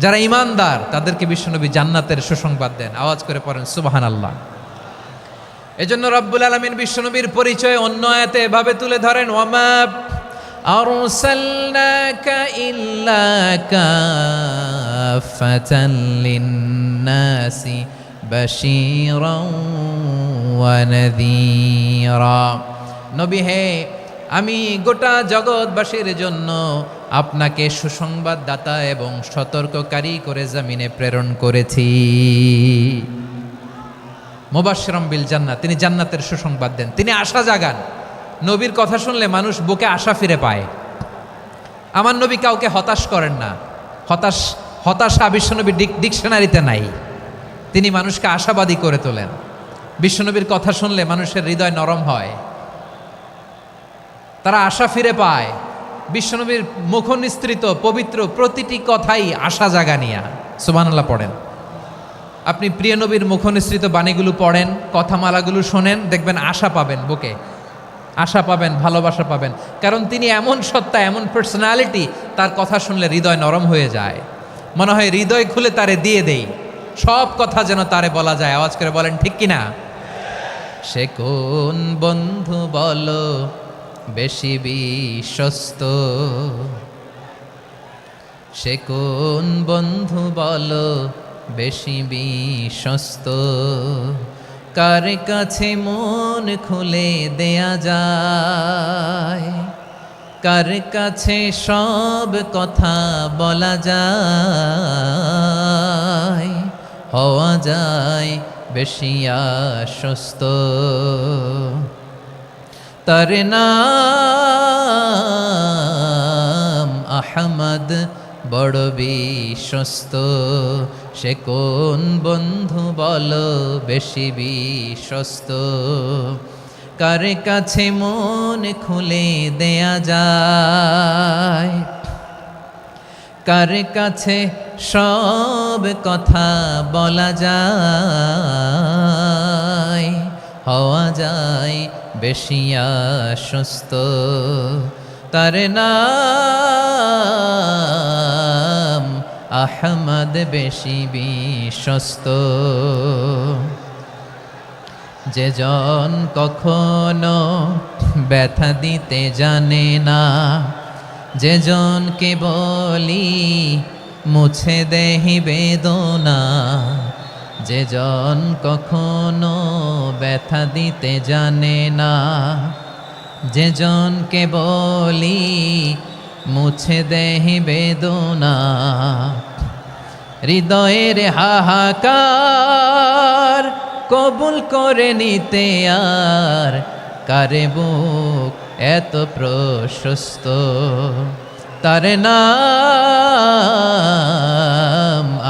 যারা ইমানদার, তাদেরকে বিশ্বনবী জান্নাতের সুসংবাদ দেন। আওয়াজ করে পড়েন সুবহানাল্লাহ। এজন্য রব্বুল আলামিন বিশ্বনবীর পরিচয় অন্য আয়াতে এভাবে তুলে ধরেন, ওয়ামা আরসালনাকা ইল্লা কাফাতান লিন্নাসি বাশীরাও ওয়া নাযীরা। নবী হে, আমি গোটা জগৎবাসীর জন্য আপনাকে সুসংবাদদাতা এবং সতর্ককারী করে জমিনে প্রেরণ করেছি। মুবাশশিরাম বিল জান্নাত, তিনি জান্নাতের সুসংবাদ দেন, তিনি আশা জাগান। নবীর কথা শুনলে মানুষ বুকে আশা ফিরে পায়। আমার নবী কাউকে হতাশ করেন না। হতাশা বিশ্বনবীর ডিকশনারিতে নাই। তিনি মানুষকে আশাবাদী করে তোলেন। বিশ্বনবীর কথা শুনলে মানুষের হৃদয় নরম হয়, তারা আশা ফিরে পায়। বিশ্বনবীর মুখ নিঃসৃত পবিত্র প্রতিটি কথাই আশা জাগানিয়া। সুবহানাল্লাহ পড়েন। আপনি প্রিয় নবীর মুখ নিঃসৃত বাণীগুলো পড়েন, কথামালাগুলো শোনেন, দেখবেন আশা পাবেন, বুকে আশা পাবেন, ভালোবাসা পাবেন। কারণ তিনি এমন সত্তা, এমন পার্সোনালিটি, তার কথা শুনলে হৃদয় নরম হয়ে যায়। মনে হয় হৃদয় খুলে তারে দিয়ে দেই, সব কথা যেন তারে বলা যায়। আওয়াজ করে বলেন ঠিক কিনা? সে কোন বন্ধু বলো বেশি বিশ্বস্ত, সে কোন বন্ধু বলো বেশি বিশ্বস্ত, কার কাছে মন খুলে দেয়া যায়, কার কাছে সব কথা বলা যায়, হওয়া যায় বেশি আশ্বস্ত। তার নাম আহমদ, বড় বিশ্বস্ত। সে কোন বন্ধু বলো বেশি বিশ্বস্ত, কার কাছে মন খুলে দেয়া যায়, কার কাছে সব কথা বলা যায়, হওয়া যায় বেশি আশ্বস্ত। তার নাম আহমদ, বেশি বিশ্বস্ত। যে জন কখনো ব্যথা দিতে জানে না, যে জনকে বলি মুছে দেহি বেদনা, যে জন কখনো ব্যথা দিতে জানে না, যে জনকে বলি মুছে দেহি বেদনা, হৃদয়ের হাহাকার কবুল করে নিতে আর কারে বুক এত প্রশস্ত। তার নাম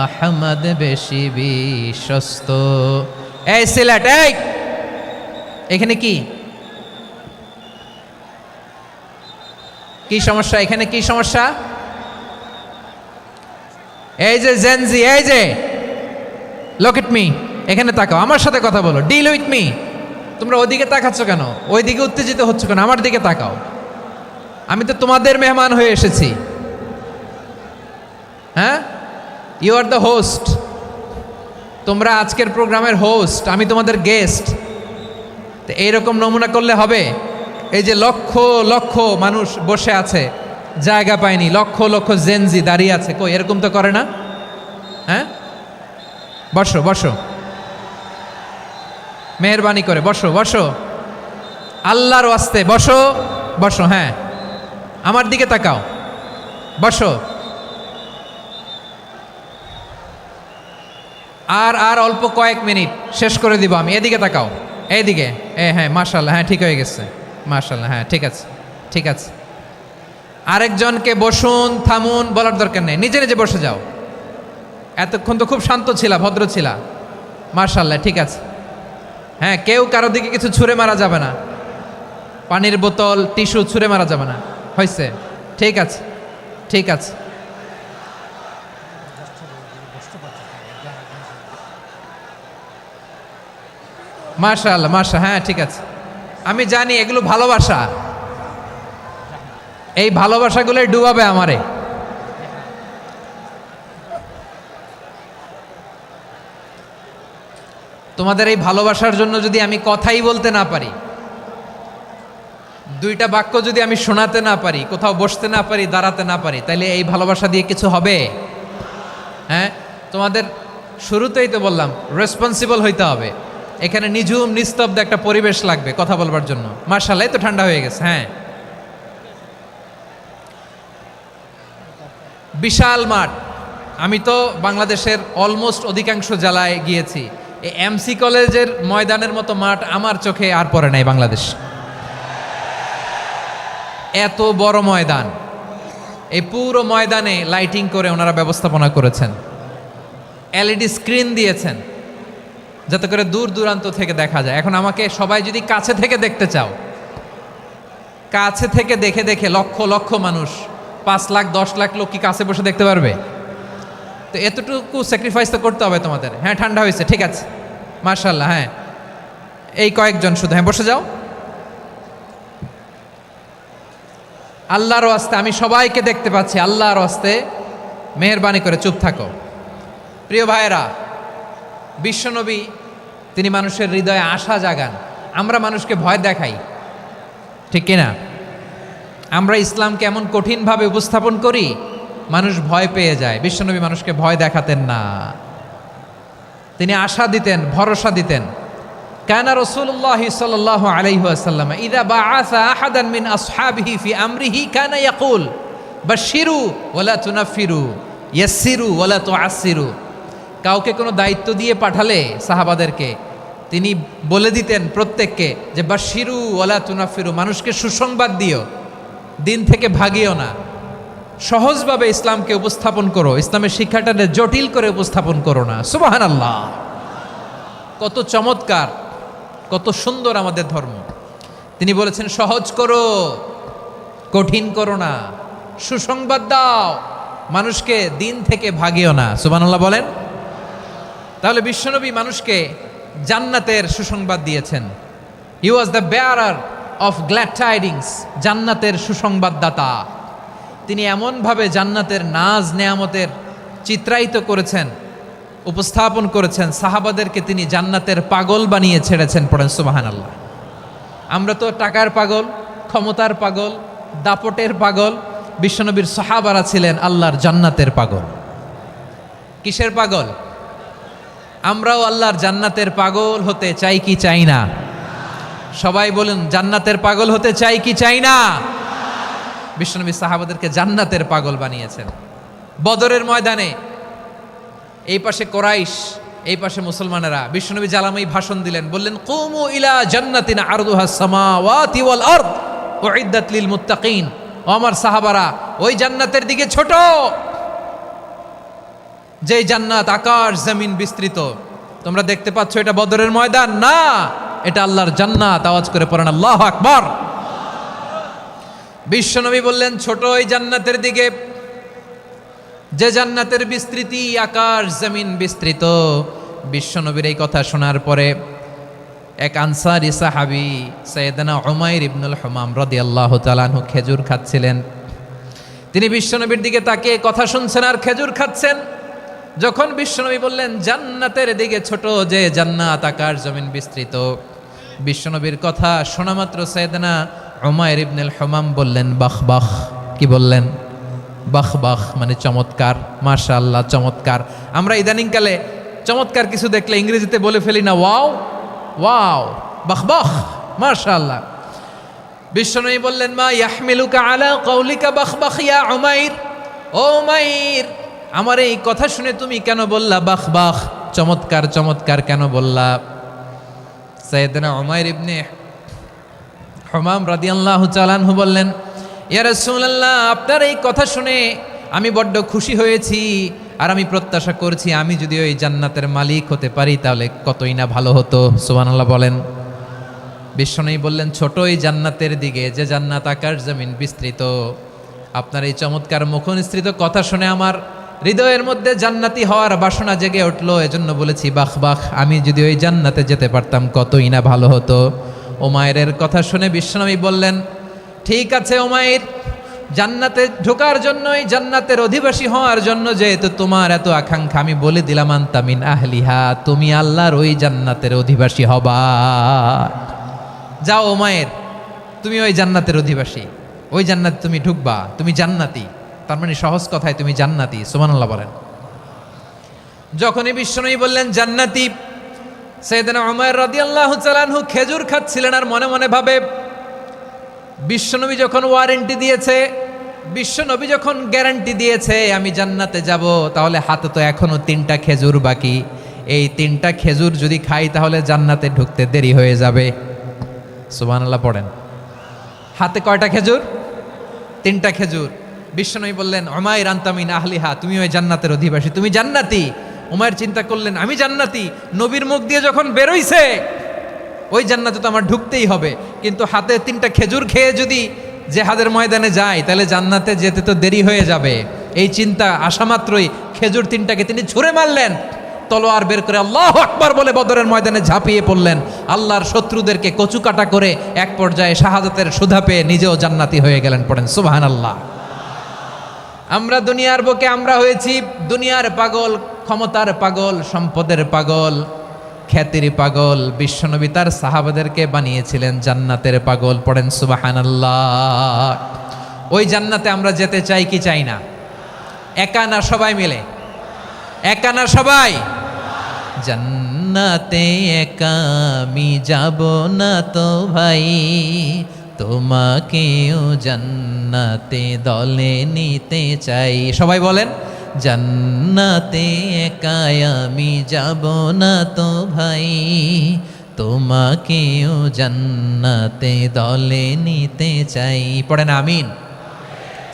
আহমদ, বেশি বিশ্বস্ত। এই সিলেট, এই এখানে কি কি সমস্যা? এখানে কি সমস্যা? এই যে জেনজি, এই যে লুক এট মি, এখানে তাকাও, আমার সাথে কথা বলো, ডিল উইথ মি। তোমরা ওইদিকে তাকাচ্ছ কেন? ওইদিকে উত্তেজিত হচ্ছ কেন? আমার দিকে তাকাও। আমি তো তোমাদের মেহমান হয়ে এসেছি। হ্যাঁ, ইউ আর দ্য হোস্ট। তোমরা আজকের প্রোগ্রামের হোস্ট, আমি তোমাদের গেস্ট। তো এইরকম নমুনা করলে হবে? এই যে লক্ষ লক্ষ মানুষ বসে আছে, জায়গা পায়নি, লক্ষ লক্ষ জেনজি দাঁড়িয়ে আছে, কই এরকম তো করে না? হ্যাঁ, বসো বসো, মেহরবানি করে বসো বসো, আল্লাহর ওয়াস্তে বসো বসো। হ্যাঁ, আমার দিকে তাকাও, বসো। আর অল্প কয়েক মিনিট, শেষ করে দিব আমি। এদিকে তাকাও, এইদিকে। হ্যাঁ, মাশাআল্লাহ, হ্যাঁ ঠিক হয়ে গেছে, মাশাআল্লাহ, হ্যাঁ ঠিক আছে ঠিক আছে। আরেকজনকে বসুন, থামুন বলার দরকার নেই, নিজে নিজে বসে যাও। এতক্ষণ তো খুব শান্ত ছিলা, ভদ্র ছিলা, মাশাআল্লাহ ঠিক আছে। হ্যাঁ, কেউ কারো দিকে কিছু ছুঁড়ে মারা যাবে না। পানির বোতল টিস্যু ছুঁড়ে মারা যাবে না, হয়েছে? ঠিক আছে, ঠিক আছে। মাশাআল্লাহ, হ্যাঁ ঠিক আছে। আমি জানি এগুলো ভালোবাসা, এই ভালোবাসাগুলোই ডুবাবে আমারে। তোমাদের এই ভালোবাসার জন্য যদি আমি কথাই বলতে না পারি, দুইটা বাক্য যদি আমি শোনাতে না পারি, কোথাও বসতে না পারি, দাঁড়াতে না পারি, তাইলে এই ভালোবাসা দিয়ে কিছু হবে? হ্যাঁ, তোমাদের শুরুতেই তো বললাম রেসপন্সিবল হইতে হবে। এখানে নিঝুম নিস্তব্ধ একটা পরিবেশ লাগবে কথা বলবার জন্য। মাশাআল্লাহ, তো ঠান্ডা হয়ে গেছে। হ্যাঁ, বিশাল মাঠ। আমি তো বাংলাদেশের অলমোস্ট অধিকাংশ জেলায় গিয়েছি, এই এমসি কলেজের ময়দানের মতো মাঠ আমার চোখে আর পড়ে নাই বাংলাদেশ। এত বড় ময়দান, এই পুরো ময়দানে লাইটিং করে ওনারা ব্যবস্থাপনা করেছেন, এলইডি স্ক্রিন দিয়েছেন যাতে করে দূর দূরান্ত থেকে দেখা যায়। এখন আমাকে সবাই যদি কাছে থেকে দেখতে চাও, কাছে থেকে দেখে দেখে লক্ষ লক্ষ মানুষ, 5 লাখ 10 লাখ লোক কি কাছে বসে দেখতে পারবে? তো এতটুকু স্যাক্রিফাইস তো করতে হবে তোমাদের। হ্যাঁ, ঠান্ডা হয়েছে, ঠিক আছে, মাশাআল্লাহ। হ্যাঁ, এই কয়েকজন শুধু, হ্যাঁ বসে যাও। আল্লাহর ওয়াস্তে আমি সবাইকে দেখতে পাচ্ছি, আল্লাহর ওয়াস্তে মেহেরবানি করে চুপ থাকো। প্রিয় ভাইয়েরা, বিশ্বনবী তিনি মানুষের হৃদয়ে আশা জাগান। আমরা মানুষকে ভয় দেখাই, ঠিক কিনা? আমরা ইসলামকে এমন কঠিনভাবে উপস্থাপন করি, মানুষ ভয় পেয়ে যায়। বিশ্বনবী মানুষকে ভয় দেখাতেন না, তিনি আশা দিতেন, ভরসা দিতেন। কানা রাসূলুল্লাহ সাল্লাল্লাহু আলাইহি ওয়াসাল্লাম ইযা বাআসা আহাদান মিন আসহাবিহি ফি আমরিহি কানা ইয়াকুল বাশশিরু ওয়ালা তুনাফিরু ইয়াসসিরু ওয়ালা তুআসসিরু। কাউকে কোনো দায়িত্ব দিয়ে পাঠালে সাহাবাদেরকে তিনি বলে দিতেন প্রত্যেককে যে বাশশিরু ওয়ালা তুনাফিরু, মানুষকে সুসংবাদ দিও, দিন থেকে ভাগিও না। সহজভাবে ইসলামকে উপস্থাপন করো, ইসলামের শিক্ষাটাকে জটিল করে উপস্থাপন করো না। সুবহানাল্লাহ, কত চমৎকার, কত সুন্দর আমাদের ধর্ম। তিনি বলেছেন সহজ করো, কঠিন করো না, সুসংবাদ দাও, মানুষকে দিন থেকে ভাগিও না। সুবহানাল্লাহ বলেন। তাহলে বিশ্বনবী মানুষকে জান্নাতের সুসংবাদ দিয়েছেন। He was the bearer of glad tidings, জান্নাতের সুসংবাদদাতা। তিনি এমনভাবে জান্নাতের নাজ নেয়ামতের চিত্রায়িত করেছেন, উপস্থাপন করেছেন, সাহাবাদেরকে তিনি জান্নাতের পাগল বানিয়ে ছেড়েছেন। পড়েন সুবহানাল্লাহ। আমরা তো টাকার পাগল, ক্ষমতার পাগল, দাপটের পাগল। বিশ্বনবীর সাহাবারা ছিলেন আল্লাহর জান্নাতের পাগল। কিসের পাগল? আমরাও আল্লাহর জান্নাতের পাগল হতে চাই কি চাই না? সবাই বলুন, জান্নাতের পাগল হতে চাই কি চাই না? বিশ্বনবী সাহাবাদেরকে জান্নাতের পাগল বানিয়েছেন। বদরের ময়দানে এই পাশে কোরাইশ, এই পাশে মুসলমানেরা। বিশ্বনবী জালামাই ভাষণ দিলেন, বললেন কুমু ইলা জান্নাতিন আরদুহাস সামাওয়াতি ওয়াল আরদ উইদ্দাত লিল মুত্তাকিন। ও আমার সাহাবারা, ওই জান্নাতের দিকে ছোট, যেই জান্নাত আকাশ জমিন বিস্তৃত। তোমরা দেখতে পাচ্ছ এটা বদরের ময়দান না, এটা আল্লাহর জান্নাত। আওয়াজ করে পড়েন আল্লাহু আকবার। বিশ্বনবী বললেন ছোট ওই জান্নাতের দিকে, যে জান্নাতের বিস্তৃতি আকাশ জমিন বিস্তৃত। বিশ্বনবীর এই কথা শোনার পরে এক আনসারী সাহাবী সাইয়েদনা উমাইর ইবনুল হুমাম রাদিয়াল্লাহু তাআলা আনহু খেজুর খাচ্ছিলেন। তিনি বিশ্বনবীর দিকে তাকিয়ে কথা শুনছেন আর খেজুর খাচ্ছেন। যখন বিশ্বনবী বললেন জান্নাতের দিকে ছোট, যে জান্নাত আকাশ জমিন বিস্তৃত, বিশ্বনবীর কথা শোনা মাত্র সাইয়েদনা উমাইর ইবনুল হুমাম বললেন বাহ বাহ। কি বললেন? বাহ বাহ, মানে চমৎকার, মাশাআল্লাহ চমৎকার। আমরা ইদানিংকালে চমৎকার কিছু দেখলে ইংরেজিতে বলে ফেলি না ওয়াও ওয়াও, বাহ বাহ, মাশাআল্লাহ। বিশ্বনবী বললেন মা ইয়াহমিলুকা আলা কওলিকা বাহ বাহ ইয়া উমাইর। ও উমাইর, আমার এই কথা শুনে তুমি কেন বললা বাহ বাহ, চমৎকার চমৎকার কেন বললা? সাইয়েদনা উমাইর ইবনে হুমাম রাদিয়াল্লাহু তাআলা আনহু বললেন ইয়া রাসূলুল্লাহ, আপনার এই কথা শুনে আমি বড্ড খুশি হয়েছি, আর আমি প্রত্যাশা করছি আমি যদি ওই জান্নাতের মালিক হতে পারি তাহলে কতই না ভালো হতো। সুবহানাল্লাহ বলেন। বিশ্বনবী বললেন, ছোট এই জান্নাতের দিকে, যে জান্নাত আকাশ জমিন বিস্তৃত। আপনার এই চমৎকার মুখনিসৃত কথা শুনে আমার হৃদয়ের মধ্যে জান্নাতি হওয়ার বাসনা জেগে উঠলো। এজন্য বলেছি, বাহ বাহ, আমি যদি ওই জান্নাতে যেতে পারতাম কতই না ভালো হতো। উমাইরের কথা শুনে বিশ্বনবী বললেন, ঠিক আছে উমাইর, জান্নাতে ঢোকার জন্যই, জান্নাতের অধিবাসী হওয়ার জন্য যেহেতু তোমার এত আকাঙ্ক্ষা, আমি বলে দিলাম, আনতা মিন আহলিহা, তুমি আল্লাহর ওই জান্নাতের অধিবাসী হবা। যাও উমাইর, তুমি ওই জান্নাতের অধিবাসী, ওই জান্নাতে তুমি ঢুকবা, তুমি জান্নাতি। তার মানে সহজ কথায় তুমি জান্নাতি। সুবহানাল্লাহ বলেন। যখনই বিশ্বনবী বললেন জান্নাতি, সাইয়েদনা উমাইর রাদিয়াল্লাহু তাআলা আনহু খেজুর খাচ্ছিলেন আর মনে মনে ভাবে, বিশ্বনবী যখন ওয়ারেন্টি দিয়েছে, বিশ্বনবী যখন গ্যারান্টি দিয়েছে আমি জান্নাতে যাব, তাহলে হাতে তো এখনো 3টা খেজুর বাকি। এই 3টা খেজুর যদি খাই তাহলে জান্নাতে ঢুকতে দেরি হয়ে যাবে। সুবহানাল্লাহ পড়েন। হাতে কয়টা খেজুর? 3টা খেজুর। বিশ্বনবী বললেন, উমাইর আনতা মিন আহলিহা, তুমি ওই জান্নাতের অধিবাসী, তুমি জান্নাতি। উমাইর চিন্তা করলেন, আমি জান্নাতি, নবীর মুখ দিয়ে যখন বেরোইছে ওই জান্নাতে তো আমার ঢুকতেই হবে, কিন্তু হাতে 3টা খেজুর খেয়ে যদি জেহাদের ময়দানে যাই তাহলে জান্নাতে যেতে তো দেরি হয়ে যাবে। এই চিন্তা আসা মাত্রই খেজুর 3টাকে তিনি ছুঁড়ে মারলেন, তলোয়ার বের করে আল্লাহু আকবার বলে বদরের ময়দানে ঝাঁপিয়ে পড়লেন। আল্লাহর শত্রুদেরকে কচুকাটা করে এক পর্যায়ে শাহাদাতের সুধা পেয়ে নিজেও জান্নাতি হয়ে গেলেন। পড়েন সুবহানাল্লাহ। আমরা দুনিয়ার বুকে আমরা হয়েছি দুনিয়ার পাগল, ক্ষমতার পাগল, সম্পদের পাগল, খ্যাতির পাগল। বিশ্বনবী তার সাহাবাদেরকে বানিয়েছিলেন জান্নাতের পাগল। পড়েন সুবহানাল্লাহ। ওই জান্নাতে আমরা যেতে চাই কি চাই না? একা না সবাই মিলে? একা না সবাই? জান্নাতে একা আমি যাব না তো ভাই, তোমাকেও জান্নাতে দলে নিতে চাই। সবাই বলেন, জান্নাতে একা আমি যাব না তো ভাই, তোমাকেও জান্নাতে দলে নিতে চাই। পড়েন আমিন।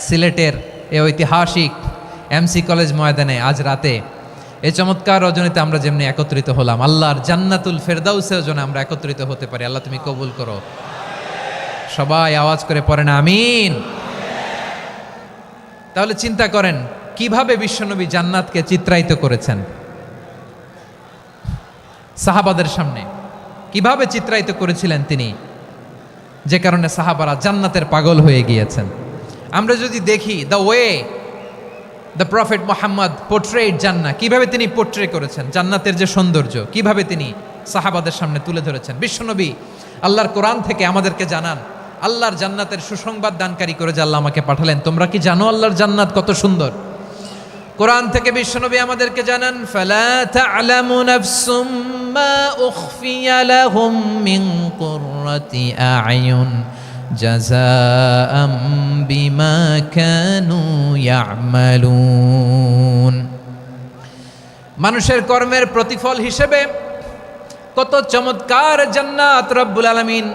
সিলেটের এ ঐতিহাসিক এমসি কলেজ ময়দানে আজ রাতে এই চমৎকার রজনীতে আমরা যেমনি একত্রিত হলাম, আল্লাহর জান্নাতুল ফেরদাউসের জন্য আমরা একত্রিত হতে পারি। আল্লাহ তুমি কবুল করো। সবাই আওয়াজ করে পড়েন আমিন। তাহলে চিন্তা করেন কিভাবে বিশ্বনবী জান্নাতকে চিত্রায়িত করেছেন সাহাবাদের সামনে, কিভাবে চিত্রায়িত করেছিলেন তিনি, যে কারণে সাহাবারা জান্নাতের পাগল হয়ে গিয়েছেন। আমরা যদি দেখি the way the prophet Muhammad portrait জান্নাত, কিভাবে তিনি পোর্ট্রে করেছেন জান্নাতের যে সৌন্দর্য, কিভাবে তিনি সাহাবাদের সামনে তুলে ধরেছেন। বিশ্বনবী আল্লাহর কোরআন থেকে আমাদেরকে জানান, আল্লাহর জান্নাতের সুসংবাদ দানকারী করে যে আল্লাহ আমাকে পাঠালেন। তোমরা কি জানো আল্লাহর জান্নাত কত সুন্দর? কোরআন থেকে বিশ্বনবী আমাদেরকে জানান, ফালা তা'লামু নাফসুম মা উখফিয়া লাহুম মিন কুররাতি আ'য়ুন জাযাআম বিমা কানু ইয়া'মালুন। মানুষের কর্মের প্রতিফল হিসেবে কত চমৎকার জান্নাত রব্বুল আলামিন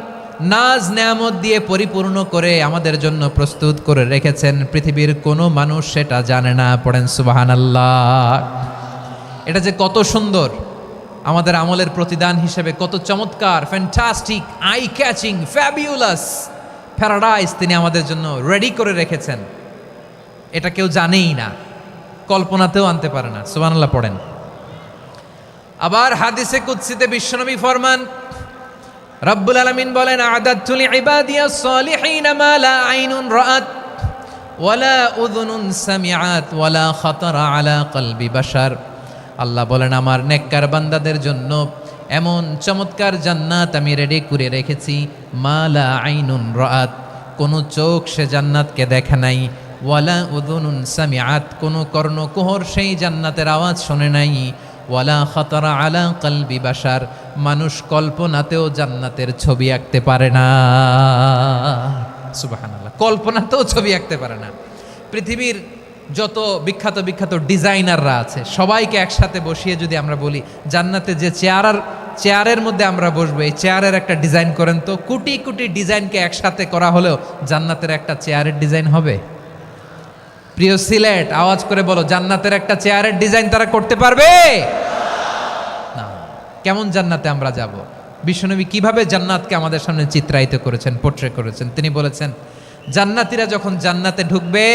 নাজ নেয়ামত দিয়ে পরিপূর্ণ করে আমাদের জন্য প্রস্তুত করে রেখেছেন। পৃথিবীর কোনো মানুষ সেটা জানে না। পড়েন সুবহানাল্লাহ। এটা যে কত সুন্দর, আমাদের আমলের প্রতিদান হিসেবে কত চমৎকার, fantastic, eye catching, fabulous paradise তিনি আমাদের জন্য রেডি করে রেখেছেন। এটা কেউ জানেই না, কল্পনাতেও আনতে পারে না। সুবহানাল্লাহ পড়েন। আবার হাদিসে কুদসিতে বিশ্বনবী ফরমান, রব্বুল আলামিন বলেন, আ'দাদতু লিইবাদিয়াস সালিহিনা মা লা আইনুন রাআত ওয়ালা উযুনুন সামিআত ওয়ালা খাতারা আলা কলবি বাশার। আল্লাহ বলেন, আমার নেককার বান্দাদের জন্য এমন চমৎকার জান্নাত আমি রেডি করে রেখেছি, মা লা আইনুন রাআত, কোনো চোখ সে জান্নাতকে দেখে নাই, ওয়ালা উযুনুন সামিআত, কোনো কর্ণকুহর সেই জান্নাতের আওয়াজ শোনে নাই, ওয়ালা খাতারা আলা কলবি বাশার, মানুষ কল্পনাতেও জান্নাতের ছবি আঁকতে পারে না। সুবহানাল্লাহ, কল্পনাতেও ছবি আঁকতে পারে না। পৃথিবীর যত বিখ্যাত বিখ্যাত ডিজাইনাররা আছে সবাইকে একসাথে বসিয়ে যদি আমরা বলি জান্নাতে যে চেয়ারের মধ্যে আমরা বসবো, এই চেয়ারের একটা ডিজাইন করেন তো, কোটি কোটি ডিজাইনকে একসাথে করা হলেও জান্নাতের একটা চেয়ারের ডিজাইন হবে? প্রিয় সিলেট, আওয়াজ করে বলো, জান্নাতের একটা চেয়ারের ডিজাইন তারা করতে পারবে না। কেমন জান্নাতে আমরা যাব? বিশ্বনবী কিভাবে জান্নাতকে আমাদের সামনে চিত্রায়িত করেছেন, পোট্রে করেছেন। তিনি বলেছেন, জান্নাতীরা যখন জান্নাতে ঢুকবে,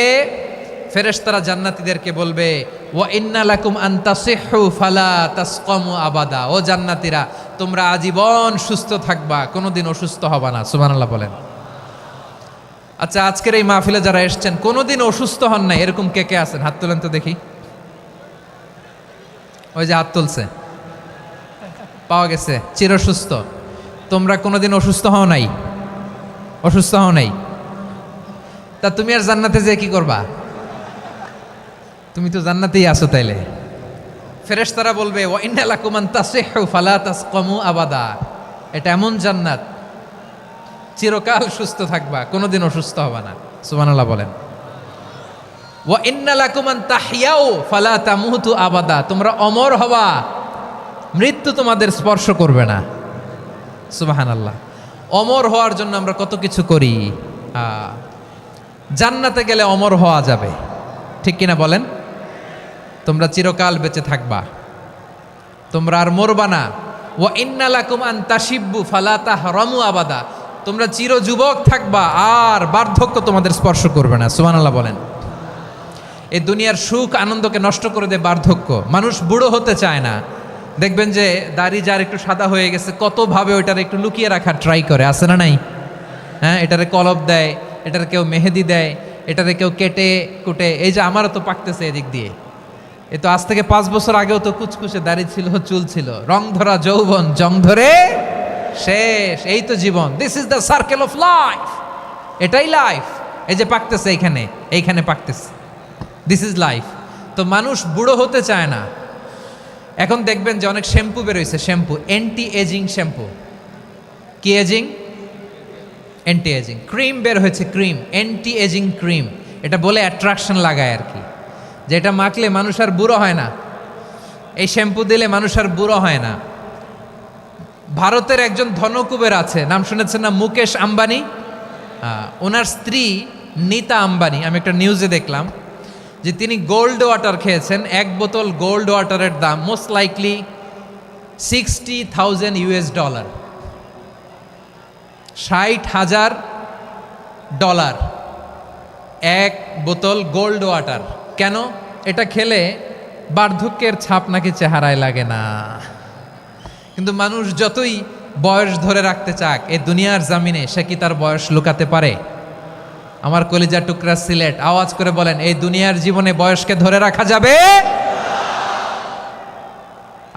ফেরেশতারা জান্নাতীদেরকে বলবে, ওয়া ইন্না লাকুম আন তাসিহু ফালা তাসকামু আবাদা। ও জান্নাতীরা, তোমরা আজীবন সুস্থ থাকবা, কোনোদিন অসুস্থ হবা না। সুবহানাল্লাহ বলেন। আচ্ছা, আজকের এই মাহফিলে যারা এসেছেন কোনোদিন অসুস্থ হন নাই, এরকম কে কে আছেন? হাত তোলেন তো দেখি। ওই যে হাত তুলছে, পাওয়া গেছে, চিরসুস্থ। তোমরা কোনোদিন অসুস্থ হও নাই? অসুস্থ হও নাই? তা তুমি আর জান্নাতে যেয়ে কি করবা? তুমি তো জান্নাতেই আছো তাইলে। ফেরেশতারা বলবে, ওয়া ইন্না লাকুম আন তাসিহু ফালা তাসকামু আবাদা। এটা এমন জান্নাত, চিরকাল সুস্থ থাকবা, কোনোদিন অসুস্থ হবা না। সুবহানাল্লাহ বলেন। ওয়া ইন্না লাকুম আন তাহইয়াউ ফালা তামুতু আবাদা। তোমরা অমর হবা, মৃত্যু তোমাদের স্পর্শ করবে না। সুবহানাল্লাহ। অমর হওয়ার জন্য আমরা কত কিছু করি। জান্নাতে গেলে অমর হওয়া যাবে, ঠিক কিনা বলেন? তোমরা চিরকাল বেঁচে থাকবা, তোমরা আর মরবা না। ওয়া ইন্না লাকুম আন তাশিব্বু ফালা তাহরামু আবাদা। তোমরা চির যুবক থাকবা, আর বার্ধক্য তোমাদের স্পর্শ করবে না। সুবহানাল্লাহ বলেন। এই দুনিয়ার সুখ আনন্দকে নষ্ট করে দেয় বার্ধক্য। মানুষ বুড়ো হতে চায় না। দেখবেন যে দাড়ি যার একটু সাদা হয়ে গেছে, কতভাবে ওইটার একটু লুকিয়ে রাখার ট্রাই করে, আছে না নাই? হ্যাঁ, এটারে কলপ দেয়, এটার কেউ মেহেদি দেয়, এটারে কেউ কেটে কুটে। এই যে আমারও তো পাকতেছে এদিক দিয়ে, এ তো আজ থেকে 5 বছর আগেও তো কুচকুচে দাড়ি ছিল, চুল ছিল, রং ধরা যৌবন, জং ধরে শেষ। এই তো জীবন। This is the circle of life. এটাই লাইফ। এই যে পাকতেছে এইখানে, এইখানে পাকতেছে, দিস ইজ লাইফ। তো মানুষ বুড়ো হতে চায় না। এখন দেখবেন যে অনেক শ্যাম্পু বেরোইছে, শ্যাম্পু, অ্যান্টি এজিং শ্যাম্পু। কি এজিং? Anti ageing. ক্রিম বের হয়েছে, ক্রিম, অ্যান্টি এজিং ক্রিম। এটা বলে অ্যাট্রাকশন লাগায় আর কি, যে এটা মাখলে মানুষ আর বুড়ো হয় না, এই শ্যাম্পু দিলে মানুষ আর বুড়ো হয় না। ভারতের একজন ধনকুবের আছে, নাম শুনেছেন না? মুকেশ আম্বানি। ওনার স্ত্রী নীতা আম্বানি, আমি একটা নিউজে দেখলাম যে তিনি গোল্ড ওয়াটার খেয়েছেন। 1 বোতল গোল্ড ওয়াটারের দাম মোস্ট লাইকলি $60,000 $60,000 1 বোতল গোল্ড ওয়াটার। কেন? এটা খেলে বার্ধক্যের ছাপ নাকি চেহারায় লাগে না। কিন্তু মানুষ যতই বয়স ধরে রাখতে চাক এই দুনিয়ার জামিনে, সে কি তার বয়স লুকাতে পারে? আমার কলিজা টুকরা সিলেট, আওয়াজ করে বলেন, এই দুনিয়ার জীবনে বয়সকে ধরে রাখা যাবে?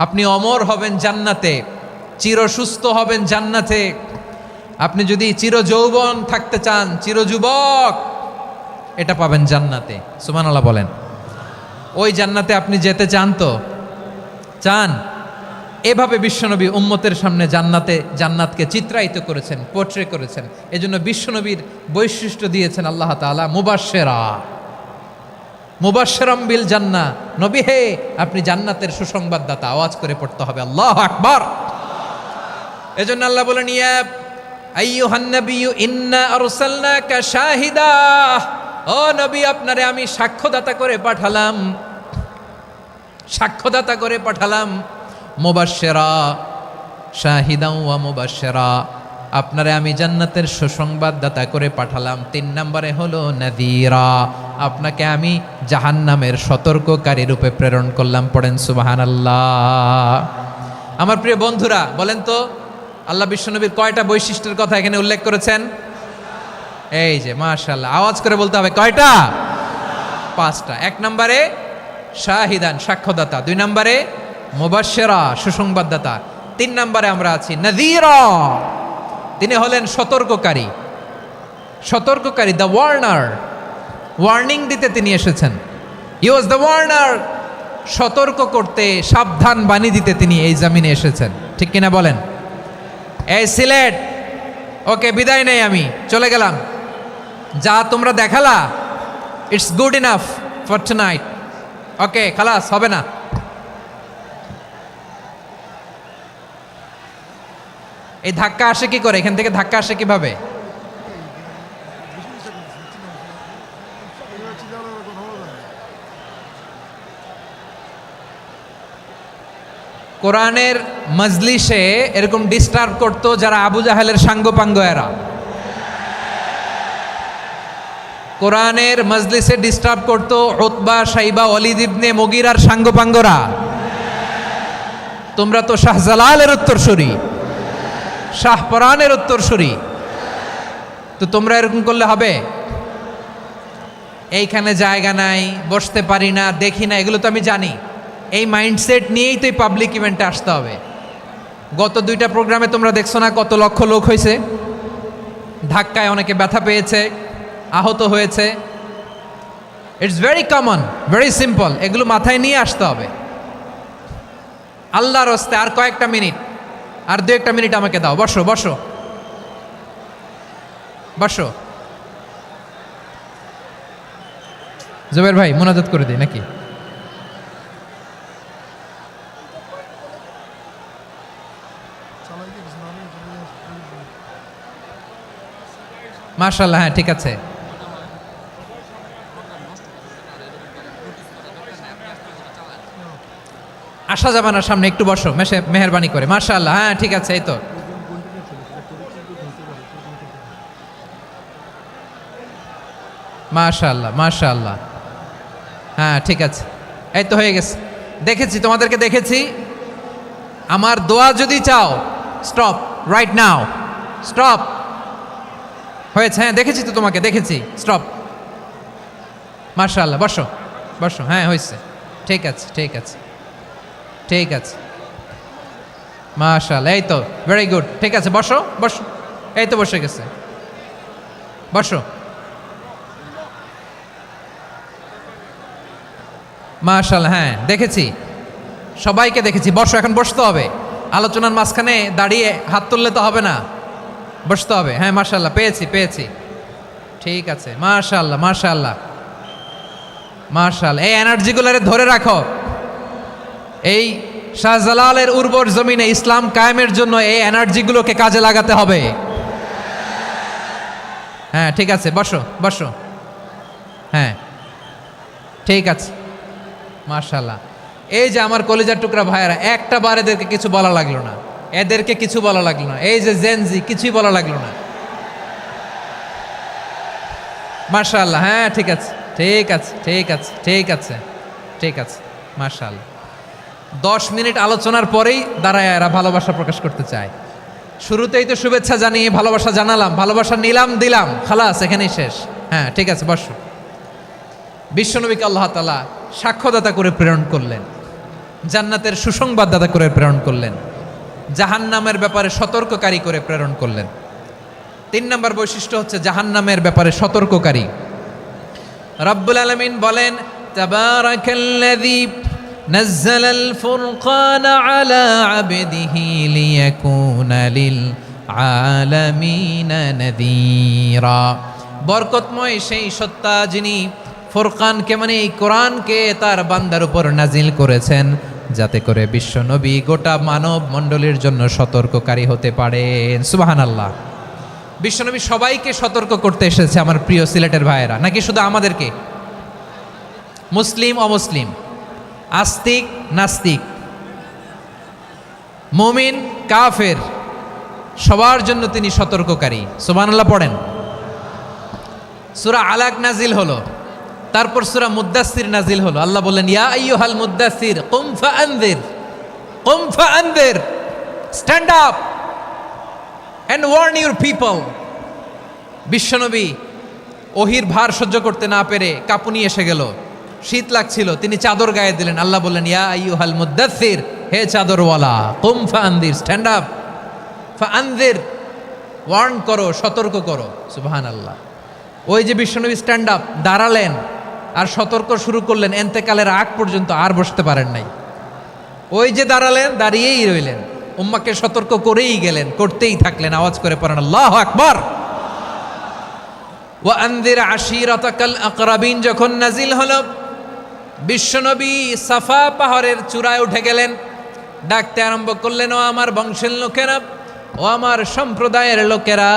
আপনি অমর হবেন জান্নাতে, চির সুস্থ হবেন জান্নাতে। আপনি যদি চির যৌবন থাকতে চান, চির যুবক, এটা পাবেন জান্নাতে। সুবহানাল্লাহ বলেন। ওই জান্নাতে আপনি যেতে চান তো? চান? এভাবে বিশ্বনবী উম্মতের সামনে জান্নাতকে চিত্রায়িত করেছেন, পোট্রে করেছেন। এজন্য বিশ্বনবীর বৈশিষ্ট্য দিয়েছেন আল্লাহ তাআলা মুবাশশিরাম বিল জান্নাহ। নবী হে, আপনি জান্নাতের সুসংবাদদাতা। আওয়াজ করে পড়তে হবে আল্লাহু আকবার। এজন্য আল্লাহ বলেন, ইয়া আইয়ুহান নাবিয়্যু ইন্না আরসালনাকা শাহিদা। ও নবী, আপনারে আমি সাক্ষ্যদাতা করে পাঠালাম, সাক্ষ্যদাতা করে পাঠালাম। মুবাশশিরা, শাহিদাও ওয়া মুবাশশিরা, আপনারে আমি জান্নাতের সুসংবাদদাতা করে পাঠালাম। 3 নম্বরে হলো নাযীরা, আপনাকে আমি জাহান্নামের সতর্ককারী রূপে প্রেরণ করলাম। পড়েন সুবহানাল্লাহ। আমার প্রিয় বন্ধুরা, বলেন তো আল্লাহ বিশ্বনবীর কয়টা বৈশিষ্ট্যের কথা এখানে উল্লেখ করেছেন? এই যে মাশাআল্লাহ, আওয়াজ করে বলতে হবে, কয়টা? 5টা। 1 নম্বরে শাহিদান, সাক্ষ্যদাতা। 2 নম্বরে মুবাশশিরা, সুসংবাদদাতা। 3 নম্বরে আমরা আছি নাযীরা, তিনি হলেন সতর্ককারী। সতর্ককারী, দ্য ওয়ার্নার, ওয়ার্নিং দিতে তিনি এসেছেন। হি ওয়াজ দ্য ওয়ার্নার, সতর্ক করতে, সাবধান বাণী দিতে তিনি এই জমিনে এসেছেন। ঠিক কিনা বলেন? এই সিলেট, ওকে, বিদায় নেই, আমি চলে গেলাম। যা তোমরা দেখালা, it's good enough for tonight. Okay, খালাস, হবে না। এই ধাক্কা আসে কি করে? এখান থেকে ধাক্কা আসে কিভাবে? কোরআনের মজলিসে এরকম ডিস্টার্ব করতো যারা আবু জাহেলের সাঙ্গপাঙ্গ এরা। কোরআনের মজলিসে ডিস্টার্ব করতো উতবা, শাইবা, ওয়ালিদ ইবনে মুগীরার সাঙ্গপাঙ্গরা। তোমরা তো শাহজালালের উত্তরসূরি, শাহপরানের উত্তরসূরি, তো তোমরা এরকম করলে হবে? এইখানে জায়গা নাই, বসতে পারি না, দেখি না, এগুলো তো আমি জানি। এই মাইন্ডসেট নিয়েই তো এই পাবলিক ইভেন্টে আসতে হবে। গত 2টা প্রোগ্রামে তোমরা দেখছো না কত লক্ষ লোক হয়েছে, ধাক্কায় অনেকে ব্যথা পেয়েছে, আহত হয়েছে। It's very common, very simple, এগুলো মাথায় নিয়ে আসতে হবে। আল্লাহর হস্তে আর কয়েকটা মিনিট, আর 2-1টা মিনিট আমাকে দাও। বসো বসো বসো। জুবের ভাই মোনাজাত করে দিই নাকি? মাশাআল্লাহ, হ্যাঁ ঠিক আছে। আসা যাবে না সামনে, একটু বসো মেহেরবানি করে। মাশাআল্লাহ, হ্যাঁ ঠিক আছে। এই তো মাশাআল্লাহ মাশাআল্লাহ, হ্যাঁ ঠিক আছে, এই তো হয়ে গেছে। দেখেছি তোমাদেরকে, দেখেছি। আমার দোয়া যদি চাও, স্টপ রাইট নাও, স্টপ। হয়েছে, হ্যাঁ দেখেছি তো তোমাকে, দেখেছি, স্টপ। মাশাআল্লাহ, বসো বসো, হ্যাঁ হয়েছে, ঠিক আছে ঠিক আছে ঠিক আছে। মাশাআল্লাহ, এই তো ভেরি গুড, ঠিক আছে, বসো বসো। এই তো বসে গেছে, বসো। মাশাআল্লাহ, হ্যাঁ দেখেছি, সবাইকে দেখেছি। বসো, এখন বসতে হবে। আলোচনার মাঝখানে দাঁড়িয়ে হাত তুললে তো হবে না, বসতে হবে। হ্যাঁ মাশাআল্লাহ, পেয়েছি পেয়েছি, ঠিক আছে। মাশাআল্লাহ মাশাআল্লাহ মাশাআল্লাহ, এই এনার্জিগুলোরে ধরে রাখো। এই শাহজালালের উর্বর জমিনে ইসলাম কায়েমের জন্য এই এনার্জিগুলোকে কাজে লাগাতে হবে। হ্যাঁ ঠিক আছে, বসো বসো, হ্যাঁ ঠিক আছে। মাশাআল্লাহ, এই যে আমার কলিজার টুকরা ভাইয়েরা, একটা বার এদেরকে কিছু বলা লাগলো না, এদেরকে কিছু বলা লাগলো না। এই যে জেনজি, কিছুই বলা লাগলো না। মাশাআল্লাহ, হ্যাঁ ঠিক আছে ঠিক আছে ঠিক আছে ঠিক আছে ঠিক আছে। মাশাআল্লাহ, 10 মিনিট আলোচনার পরেই দাঁড়ায় এরা ভালোবাসা প্রকাশ করতে চায়। শুরুতেই তো শুভেচ্ছা জানিয়ে ভালোবাসা জানালাম, ভালোবাসা নিলাম, দিলাম, খালাস, এখানেই শেষ। হ্যাঁ ঠিক আছে, বসো। বিশ্বনবীকে আল্লাহ তাআলা সাক্ষ্যদাতা করে প্রেরণ করলেন, জান্নাতের সুসংবাদদাতা করে প্রেরণ করলেন, জাহান্নামের ব্যাপারে সতর্ককারী করে প্রেরণ করলেন। 3 নম্বর বৈশিষ্ট্য হচ্ছে জাহান্নামের ব্যাপারে সতর্ককারী। রব্বুল আলামিন বলেন, তাবারাকাল্লাযী নাজ্জালাল ফুরকানা আলা আবদিহি লিয়াকুনা লিল আলামিনা নাযীরা। বরকতময় সেই সত্তা যিনি ফুরকানকে, মানে এই কোরআনকে তার বান্দার উপর নাজিল করেছেন, যাতে করে বিশ্ব নবী গোটা মানব মণ্ডলীর জন্য সতর্ককারী হতে পারেন। সুবহানাল্লাহ। বিশ্বনবী সবাইকে সতর্ক করতে এসেছে, আমার প্রিয় সিলেটের ভাইয়েরা, নাকি শুধু আমাদেরকে? মুসলিম অমুসলিম, আস্তিক নাস্তিক, মুমিন কাফের, সবার জন্য তিনি সতর্ককারী। সুবহানাল্লাহ পড়েন। সূরা আলাক নাজিল হলো, তারপর সূরা মুদ্দাসসির নাজিল হলো। আল্লাহ বললেন, ইয়া আইয়ুহাল মুদ্দাসসির কুম ফাআনযির, কুম ফাআনযির, stand up and warn your people. বিশ্বনবী ওহির ভার সহ্য করতে না পেরে কাঁপুনি এসে গেল, শীত লাগছিল, তিনি চাদর গায়ে দিলেন। আল্লাহ বললেন, ইয়া আইয়ুহাল মুদ্দাসসির, হে চাদরওয়ালা, কুম ফাআনযির, স্ট্যান্ড আপ, ফাআনযির, ওয়ার্ন করো, সতর্ক করো। সুবহানাল্লাহ। ওই যে বিশ্বনবী স্ট্যান্ড আপ, দাঁড়ালেন আর সতর্ক শুরু করলেন, এন্তেকালের আগ পর্যন্ত আর বসতে পারেন নাই। ওই যে দাঁড়ালেন, দাঁড়িয়েই রইলেন, উম্মাকে সতর্ক করেই গেলেন, করতেই থাকলেন। আওয়াজ করে পড়েন আল্লাহু আকবার। ওয়া আনযির আশীরাতাকাল আকরাবিন যখন নাজিল হলো, বিশ্বনবী সাফা পাহাড়ের চূড়ায় উঠে গেলেন, ডাকতে আরম্ভ করলেন, ও আমার বংশের লোকেরা, ও আমার সম্প্রদায়ের লোকেরা,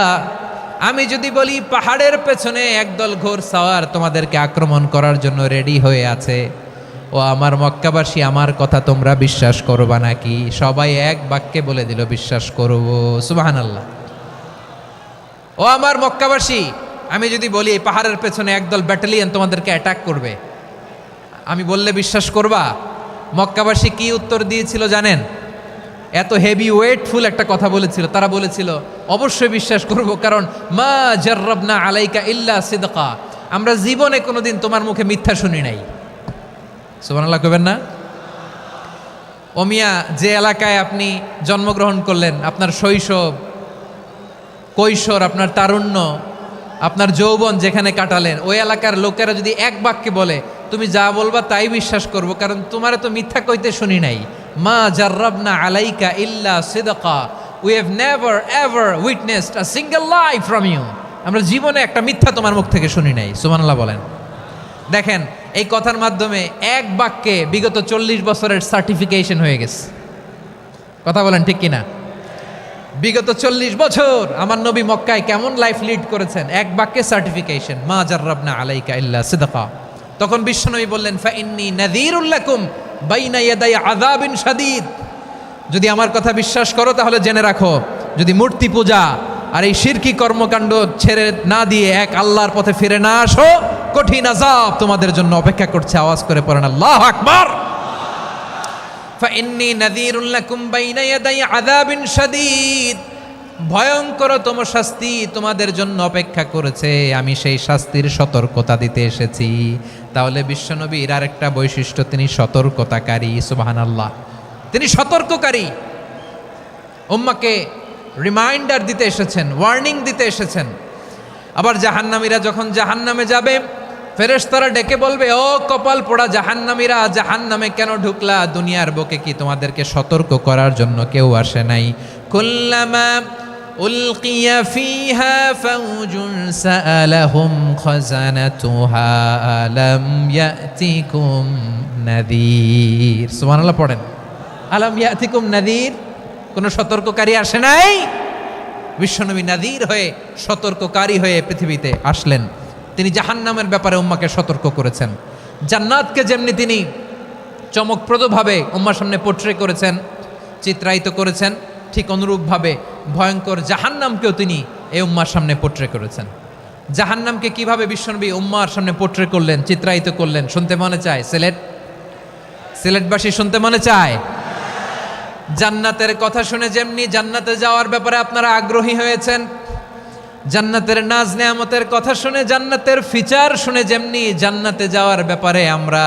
আমি যদি বলি পাহাড়ের পেছনে একদল ঘোড় সাওয়ার তোমাদেরকে আক্রমণ করার জন্য রেডি হয়ে আছে, ও আমার মক্কাবাসী, আমার কথা তোমরা বিশ্বাস করবা নাকি? সবাই এক বাক্যে বলে দিল, বিশ্বাস করব। সুবহানাল্লাহ। ও আমার মক্কাবাসী, আমি যদি বলি এই পাহাড়ের পেছনে একদল ব্যাটালিয়ন তোমাদেরকে অ্যাটাক করবে, আমি বললে বিশ্বাস করবা? মক্কাবাসী কি উত্তর দিয়েছিল জানেন? এত হেভি ওয়েটফুল একটা কথা বলেছিল। তারা বলেছিল অবশ্যই বিশ্বাস করব, কারণ মা জাররাবনা আলাইকা ইল্লা সিদকা, আমরা জীবনে কোনোদিন তোমার মুখে মিথ্যা শুনি নাই। সুবহানাল্লাহ কইবেন না? ও মিয়া, যে এলাকায় আপনি জন্মগ্রহণ করলেন, আপনার শৈশব, কৈশোর, আপনার তারুণ্য, আপনার যৌবন যেখানে কাটালেন, ওই এলাকার লোকেরা যদি এক বাক্যে বলে তুমি যা বলবা তাই বিশ্বাস করব, কারণ তোমারে তো মিথ্যা কইতে শুনি নাই। মা জাররাবনা আলাইকা ইল্লা সিদকা, we have never ever witnessed a single lie from you, আমরা জীবনে একটা মিথ্যা তোমার মুখ থেকে শুনি নাই। সুবহানাল্লাহ বলেন। দেখেন, এই কথার মাধ্যমে এক বাক্যে বিগত 40 বছরের সার্টিফিকেশন হয়ে গেছে। কথা বলেন ঠিক কিনা? বিগত 40 বছর আমার নবী মক্কায় কেমন লাইফ লিড করেছেন, এক বাক্যে সার্টিফিকেশন, মা জাররাবনা আলাইকা ইল্লা সিদকা। তখন বিশ্বনবী বললেন, ফাইন্নী নাযীরুল লাকুম বাইনা ইয়াদাই আযাবিন শাদীদ, যদি আমার কথা বিশ্বাস করো তাহলে জেনে রাখো, যদি মূর্তি পূজা আর এই শিরকি কর্মকাণ্ড ছেড়ে না দিয়ে এক আল্লাহর পথে ফিরে না আসো, কঠিন আযাব তোমাদের জন্য অপেক্ষা করছে। আওয়াজ করে পড়েন আল্লাহু আকবার। ফাইন্নী নাযীরুল লাকুম বাইনা ইয়াদাই আযাবিন শাদীদ, ভয়ঙ্করতম শাস্তি তোমাদের জন্য অপেক্ষা করেছে, আমি সেই শাস্তির সতর্কতা দিতে এসেছি। তাহলে বিশ্বনবীর আরেকটা বৈশিষ্ট্য, তিনি সতর্কতাকারী। সুবহানাল্লাহ, তিনি সতর্ককারী। উম্মাকে রিমাইন্ডার দিতে এসেছেন, ওয়ার্নিং দিতে এসেছেন। আবার জাহান্নামীরা যখন জাহান্নামে যাবে, ফেরেশতারা ডেকে বলবে, ও কপাল পোড়া জাহান্নামীরা, জাহান্নামে কেন ঢুকলা? দুনিয়ার বুকে কি তোমাদেরকে সতর্ক করার জন্য কেউ আসে নাই? কুল্লামা উলকিয়া ফিহা ফাউজুন সাআলাহুম খাজানাতুহা আলাম ইয়াতিকুম নাযীর। সুবহানাল্লাহ পড়েন। আলাম ইয়াতিকুম নাযীর, কোন সতর্ককারী আসে নাই? বিশ্বনবী নাযীর হয়ে, সতর্ককারী হয়ে পৃথিবীতে আসলেন। তিনি জাহান্নামের ব্যাপারে উম্মাকে সতর্ক করেছেন। জান্নাতকে যেমনি তিনি চমকপ্রদভাবে উম্মার সামনে পোট্রে করেছেন, চিত্রায়িত করেছেন, ঠিক অনুরূপভাবে ভয়ঙ্কর জাহান্নামকেও তিনি এই উম্মার সামনে পোট্রে করেছেন। জাহান্নামকে কিভাবে বিশ্বনবী উম্মার সামনে পোট্রে করলেন, চিত্রায়িত করলেন, শুনতে মনে চায়? সিলেটবাসী শুনতে মনে চায়? জান্নাতের কথা শুনে যেমনি জান্নাতে যাওয়ার ব্যাপারে আপনারা আগ্রহী হয়েছেন, জান্নাতের নাজ নেয়ামতের কথা শুনে, জান্নাতের ফিচার শুনে যেমনি জান্নাতে যাওয়ার ব্যাপারে আমরা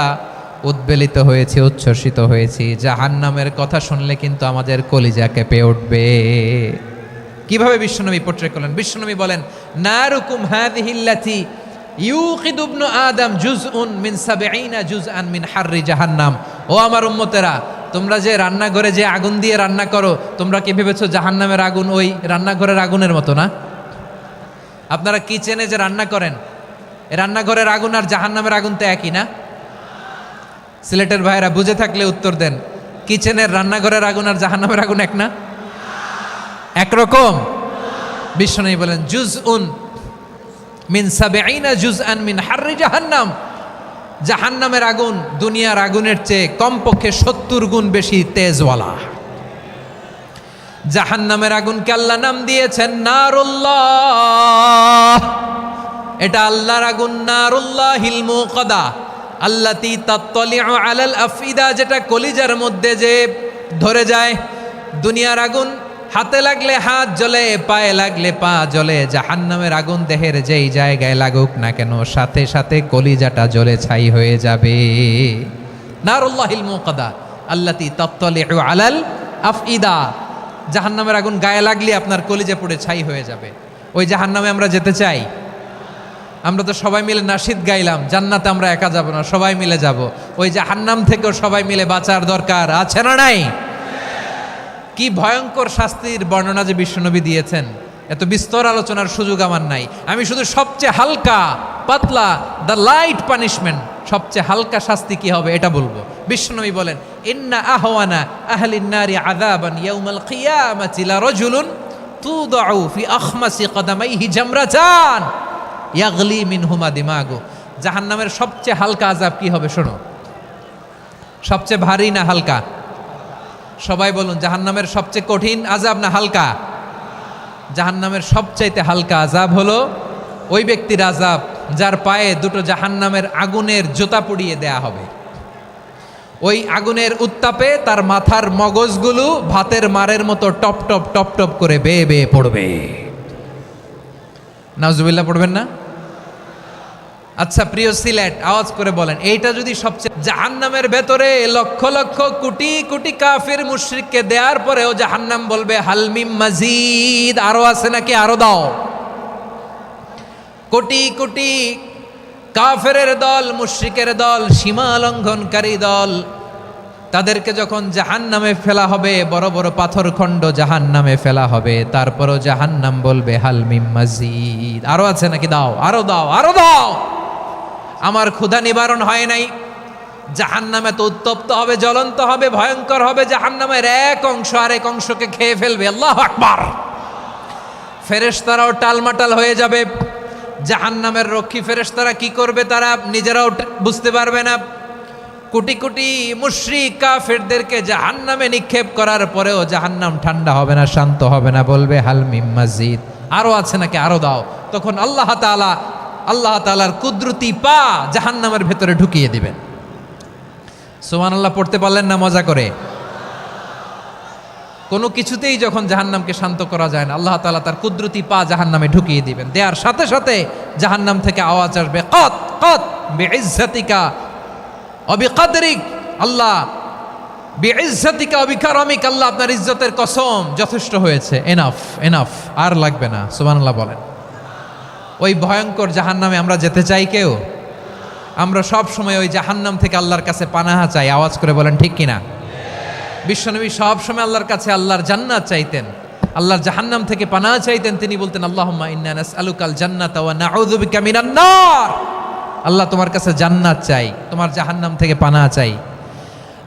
উদ্বেলিত হয়েছি, উচ্ছ্বসিত হয়েছি, জাহান্নামের কথা শুনলে কিন্তু আমাদের কলিজা কেঁপে উঠবে। কিভাবে বিশ্বনবী পোট্রে করলেন? বিশ্বনবী বলেন, নারুকুম হাযিহিল্লাতী ইউকিদু ইবনু আদম জুজউন মিন ৭০ জুজআন মিন হাররি জাহান্নাম। ও আমার উম্মতেরা, তোমরা যে রান্নাঘরে যে আগুন দিয়ে রান্না করো, তোমরা কি ভেবেছো জাহান্নামের আগুন ওই রান্নাঘরের আগুনের মতো না? আপনারা কিচেনে যে রান্না করেন, রান্নাঘরের আগুন আর জাহান্নামের আগুন তো একই না? সিলেটের ভাইরা বুঝে থাকলে উত্তর দেন, কিচেনের রান্নাঘরের আগুন আর জাহান্নামের আগুন এক না? একরকম? বিশ্বনবী বলেন, জুজউন মিন ৭০ জুজআন মিন হাররি জাহান্নাম, জাহান্নামের আগুন দুনিয়ার আগুনের চেয়ে কমপক্ষে ৭০ গুণ বেশি তেজওয়ালা। জাহান্নামের আগুনকে আল্লাহ নাম দিয়েছেন নারুল্লাহ। এটা আল্লাহর আগুন, নারুল্লাহিল মুকাদা আল্লাতী তাত্তালিউ আলাল আফইদা, যেটা কলিজার মধ্যে যে ধরে যায়। দুনিয়ার আগুন হাতে লাগলে হাত জ্বলে, পায়ে লাগলে পা জ্বলে, জাহান্নামের আগুন দেহের যেই জায়গায় লাগুক না কেন, সাথে সাথে কলিজাটা জ্বলে ছাই হয়ে যাবে। নারুল্লাহিল মুকাদা আল্লাতী তাত্তালিউ আলাল আফইদা, জাহান্নামের আগুন গায়ে লাগলে আপনার কলিজা পুড়ে ছাই হয়ে যাবে। ওই জাহান্নামে আমরা যেতে চাই? আমরা তো সবাই মিলে নাশিদ গাইলাম, জান্নাতে আমরা একা যাব না, সবাই মিলে যাব। ওই জাহান্নাম থেকেও সবাই মিলে বাঁচার দরকার আছে না নাই? কি ভয়ঙ্কর শাস্তির বর্ণনা যে বিশ্বনবী দিয়েছেন, এত বিস্তর আলোচনার সুযোগ আমার নাই। আমি শুধু সবচেয়ে হালকা পাতলা, দ্য লাইট পানিশমেন্ট, সবচেয়ে হালকা শাস্তি কি হবে এটা বলবো। বিশ্বনবী বলেন, ইন্না আহওয়ানা আহলিন নারি আযাবান ইয়াউমাল কিয়ামাতি লারাজুলুন তুদাউ ফি আখমাসি কদামাইহি জামরাতান ইয়াগলি মিনহুমা দিমাগু। জাহান্নামের সবচেয়ে হালকা আযাব কি হবে শোনো। সবচেয়ে ভারী না হালকা? সবাই বলুন, জাহান্নামের সবচেয়ে কঠিন আযাব না হালকা? জাহান্নামের সবচাইতে হালকা আযাব হলো ওই ব্যক্তির আযাব যার পায়ে দুটো জাহান্নামের আগুনের জোতা পুড়িয়ে দেয়া হবে। ওই আগুনের উত্তাপে তার মাথার মগজগুলো ভাতের মারের মতো টপ টপ টপ টপ করে বেয়ে বেয়ে পড়বে। নাউজুবিল্লাহ পড়বেন না? আচ্ছা প্রিয় সিলেট, আওয়াজ করে বলেন, এইটা যদি সবচেয়ে, জাহান্নামের ভেতরে লক্ষ লক্ষ কোটি কোটি কাফির মুশরিককে দেওয়ার পরেও জাহান্নাম বলবে হালমিম মাজিদ, আরো আছে নাকি, আরো দাও। কোটি কোটি কাফেরের দল, মুশরিকের দল, সীমা লঙ্ঘনকারী দল, তাদেরকে যখন জাহান্নামে ফেলা হবে, বড় বড় পাথর খণ্ড জাহান্নামে ফেলা হবে, তারপরও জাহান্নাম বলবে হালমিম মাজিদ, আরো আছে নাকি, দাও, আরো দাও, আরো দাও। আমার ক্ষুধা নিবারণ হয় নাই। জাহান্নামে তো উত্তপ্ত হবে, জ্বলন্ত হবে, ভয়ঙ্কর হবে। জাহান্নামের এক অংশ আরেক অংশকে খেয়ে ফেলবে। আল্লাহু আকবার। ফেরেশতারাও টালমাটাল হয়ে যাবে। জাহান্নামের রক্ষী ফেরেশতারা কি করবে তারা নিজেরাও বুঝতে পারবে না। কোটি কোটি মুশরিক কাফেরদেরকে জাহান্নামে নিক্ষেপ করার পরেও জাহান্নাম ঠান্ডা হবে না, শান্ত হবে না, বলবে হালমিম মাজিদ, আরো আছে নাকি, আরো দাও। তখন আল্লাহ তাআলার কুদরতি পা জাহান্নামের ভেতরে ঢুকিয়ে দিবেন। সুবহানাল্লাহ পড়তে পারলেন না মজা করে? কোনো কিছুতেই যখন জাহান্নামকে শান্ত করা যায় না, আল্লাহ তাআলা তার কুদরতি পা জাহান্নামে ঢুকিয়ে দিবেন। দেওয়ার সাথে সাথে জাহান্নাম থেকে আওয়াজ আসবে, কত কত বিইজ্জাতিকা ওয়া বিকদরিক, আল্লাহ বিইজ্জাতিকা ওয়া বিকারামিক, আল্লাহ আপনার ইজ্জতের কসম, যথেষ্ট হয়েছে, এনাফ এনাফ, আর লাগবে না। সুবহানাল্লাহ বলেন। ওই ভয়ঙ্কর জাহান্নামে আমরা যেতে চাই কেউ? আমরা সব সময় ওই জাহান্নাম থেকে আল্লাহর কাছে পানাহা চাই। আওয়াজ করে বলেন ঠিক কিনা? বিশ্বনবী সব সময় আল্লাহর কাছে আল্লাহর জান্নাত চাইতেন, আল্লাহর জাহান্নাম থেকে পানাহা চাইতেন। তিনি বলতেন আল্লাহুম্মা ইন্না নাসআলুকাল জান্নাতা ওয়া নাউযু বিকা মিনান নার। আল্লাহ তোমার কাছে জান্নাত চাই, তোমার জাহান্নাম থেকে পানাহা চাই।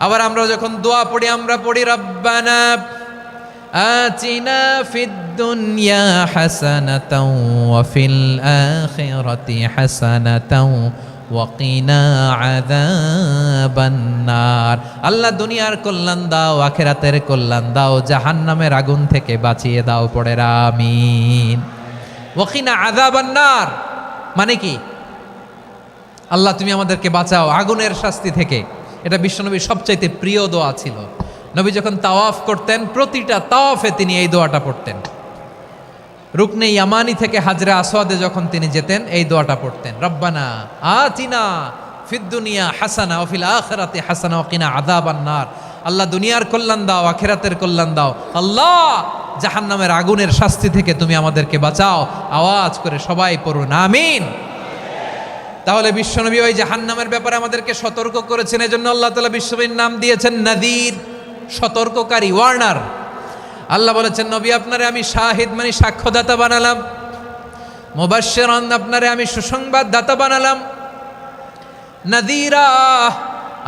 আবার আমরা যখন দোয়া পড়ি, আমরা পড়ি রব্বানা আতিনা ফিদ দুনিয়া হাসানাতাও ওয়া ফিল আখিরাতি হাসানাতাও ওয়া কিনা আযাবান নার। আল্লাহ দুনিয়ার কল্যাণ দাও, আখিরাতের কল্যাণ দাও, জাহান্নামের আগুন থেকে বাঁচিয়ে দাও। পড়ে আমিন। ওয়া কিনা আযাবান নার মানে কি? আল্লাহ তুমি আমাদেরকে বাঁচাও আগুনের শাস্তি থেকে। এটা বিশ্বনবীর সবচাইতে প্রিয় দোয়া ছিল। নবী যখন তাওয়াফ করতেন, প্রতিটা তাওয়াফে তিনি এই দোয়াটা পড়তেন। রুকনে ইয়ামানি থেকে হাজরে আসওয়াদে যখন তিনি যেতেন, এই দোয়াটা পড়তেন, রব্বানা আতিনা ফিদ দুনিয়া হাসানা ওয়া ফিল আখিরাতি হাসানা ওয়া কিনা আযাবান নার। আল্লাহ দুনিয়ার কল্যাণ দাও, আখিরাতের কল্যাণ দাও। আল্লাহ জাহান্নামের আগুনের শাস্তি থেকে তুমি আমাদেরকে বাঁচাও। আওয়াজ করে সবাই পড়ুন আমিন। তাহলে বিশ্বনবী ওই জাহান্নামের ব্যাপারে আমাদেরকে সতর্ক করেছেন। এজন্য আল্লাহ তাআলা বিশ্বনবীর নাম দিয়েছেন নাযীর, সতর্ককারী, ওয়ার্নার। আল্লাহ বলেছেন নবী আপনারে আমি শাহিদ মানে সাক্ষ্যদাতা বানালাম, মুবাশশিরান আপনারে আমি সুসংবাদ দাতা বানালাম, নাযীরা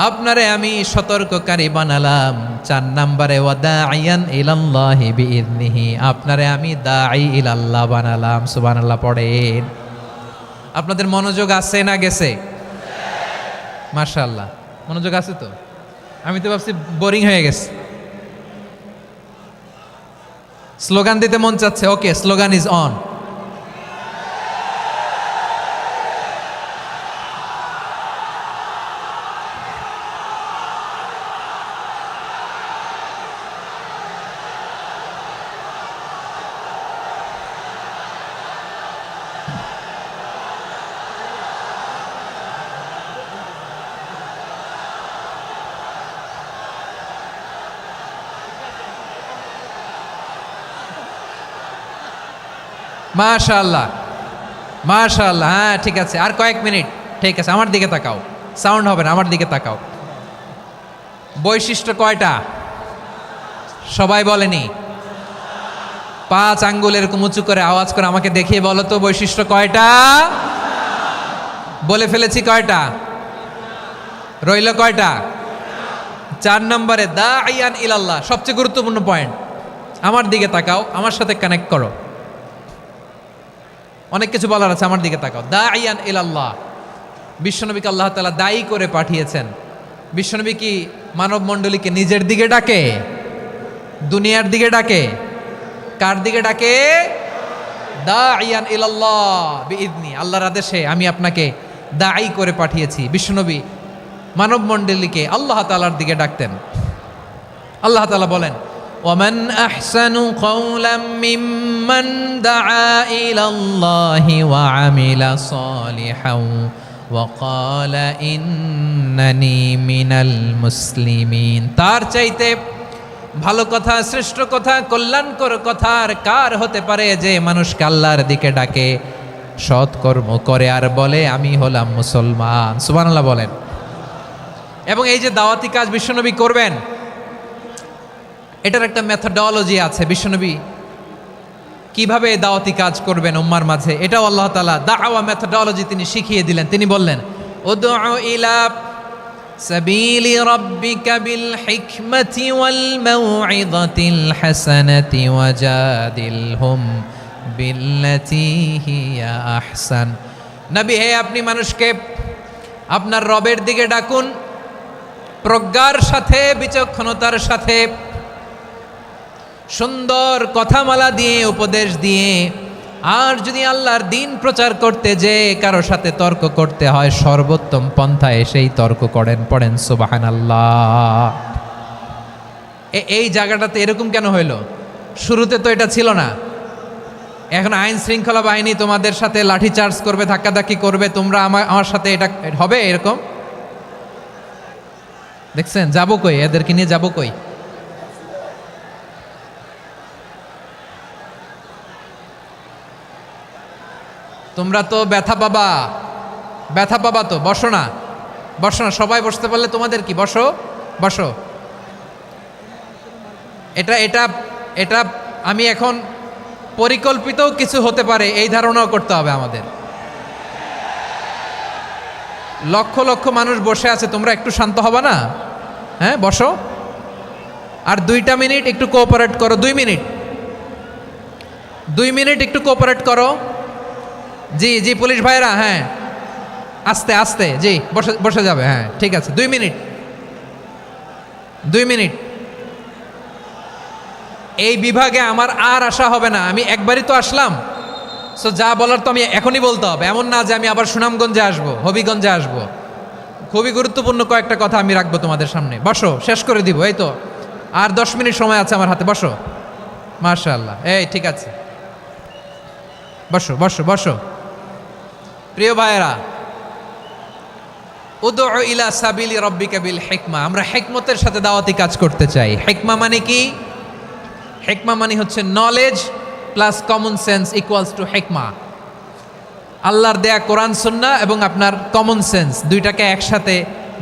আপনারে আমি সতর্ককারী বানালাম। 4 নম্বরে ওয়াদাইয়ান ইলাল্লাহি বিইذনিহি, আপনারে আমি দাঈ ইলাল্লাহ বানালাম। সুবহানাল্লাহ পড়েন। আপনাদের মনোযোগ আছে না গেছে? মাশাআল্লাহ মনোযোগ আছে তো। আমি তো ভাবছি বোরিং হয়ে গেছে। স্লোগান দিতে মন চাচ্ছে। ওকে, স্লোগান ইজ অন। মাশাআল্লাহ মাশাআল্লাহ। হ্যাঁ ঠিক আছে, আর কয়েক মিনিট। ঠিক আছে, আমার দিকে তাকাও, সাউন্ড হবে না, আমার দিকে তাকাও। বৈশিষ্ট্য কয়টা সবাই বলেনি? 5 আঙ্গুল এরকম উঁচু করে আওয়াজ করে আমাকে দেখিয়ে বলো তো বৈশিষ্ট্য কয়টা? বলে ফেলেছি কয়টা? রইল কয়টা? 4 নম্বরে দাঈয়ান ইলাল্লাহ, সবচেয়ে গুরুত্বপূর্ণ পয়েন্ট। আমার দিকে তাকাও, আমার সাথে কানেক্ট করো। অনেক কিছু বলার আছে, আমার দিকে তাকাও। দাঈয়ান ইলাল্লাহ, বিশ্বনবীকে আল্লাহ তাআলা দায়ী করে পাঠিয়েছেন। বিশ্বনবী কি মানব মণ্ডলীকে নিজের দিকে ডাকে, দুনিয়ার দিকে ডাকে? কার দিকে ডাকে? দাইয়ান ইলাল্লাহ বিইذনি, আল্লাহর আদেশে আমি আপনাকে দাঈ করে পাঠিয়েছি। বিশ্বনবী মানব মণ্ডলীকে আল্লাহ তাআলার দিকে ডাকতেন। আল্লাহ তাআলা বলেন, ওয়ামান আহসানু কাওলাম মিম্মান দাআ ইলাল্লাহি ওয়া আমিলা সালিহান ওয়া ক্বালা ইন্নানি মিনাল মুসলিমিন। তার চাইতে ভালো কথা, শ্রেষ্ঠ কথা, কল্যাণকর কথা আর কার হতে পারে যে মানুষকে আল্লাহর দিকে ডাকে, সৎকর্ম করে আর বলে আমি হলাম মুসলমান। সুবহানাল্লাহ বলেন। এবং এই যে দাওয়াতি কাজ বিশ্বনবী করবেন, এটার একটা মেথডোলজি আছে। বিশ্বনবী কিভাবে দাওয়াতি কাজ করবেন উম্মার মাঝে, এটাও আল্লাহ তাআলা দাওয়া মেথডোলজি তিনি শিখিয়ে দিলেন। তিনি বললেন, উদউ ইলা সাবিলি রাব্বিকা বিল হিকমাতি ওয়াল মাউইযাতিল হাসানাতি ওয়াজাদিলহুম বিল্লাতি হিয়া আহসান। নবী হে, আপনি মানুষকে আপনার রবের দিকে ডাকুন প্রজ্ঞার সাথে, বিচক্ষণতার সাথে, সুন্দর কথামালা দিয়ে, উপদেশ দিয়ে। আর যদি আল্লাহর দিন প্রচার করতে যে কারো সাথে তর্ক করতে হয়, সর্বোত্তম পন্থায় সেই তর্ক করেন। পড়েন সুবহানাল্লাহ। এই জায়গাটাতে এরকম কেন হইল? শুরুতে তো এটা ছিল না। এখন আইন শৃঙ্খলা বাহিনী তোমাদের সাথে লাঠি চার্জ করবে, ধাক্কাধাক্কি করবে, তোমরা আমার সাথে এটা হবে এরকম? দেখছেন যাবো কই? এদেরকে নিয়ে যাবো কই? তোমরা তো ব্যথা পাবা, ব্যথা পাবা তো। বসো না, বসো না, সবাই বসতে পারলে তোমাদের কি? বসো, বসো। এটা এটা এটা আমি এখন পরিকল্পিত কিছু হতে পারে এই ধারণাও করতে হবে আমাদের। লক্ষ লক্ষ মানুষ বসে আছে, তোমরা একটু শান্ত হবা না? হ্যাঁ, বসো। আর 2টা মিনিট একটু কোঅপারেট করো। 2 মিনিট, 2 মিনিট একটু কোঅপারেট করো। জি জি পুলিশ ভাইরা, হ্যাঁ আস্তে আস্তে, জি বসে বসে যাবে। হ্যাঁ ঠিক আছে, 2 মিনিট, 2 মিনিট। এই বিভাগে আমার আর আসা হবে না, আমি একবারই তো আসলাম। সো যা বলার তো আমি এখনই বলতে হবে, এমন না যে আমি আবার সুনামগঞ্জে আসবো, হবিগঞ্জে আসবো। খুবই গুরুত্বপূর্ণ কয়েকটা কথা আমি রাখবো তোমাদের সামনে। বসো, শেষ করে দিব। এই তো আর 10 মিনিট সময় আছে আমার হাতে। বসো, মাশাআল্লাহ। এই ঠিক আছে, বসো বসো বসো। প্রিয় ভাইয়েরা, উদউ ইলা সাবিলি রাব্বিকা বিল হিকমা, আমরা হিকমতের সাথে দাওয়াতি কাজ করতে চাই। হিকমা মানে কি? হিকমা মানে হচ্ছে knowledge plus common sense equals to হিকমা। আল্লাহর দেয়া কোরআন সুন্নাহ এবং আপনার কমন সেন্স, দুইটাকে একসাথে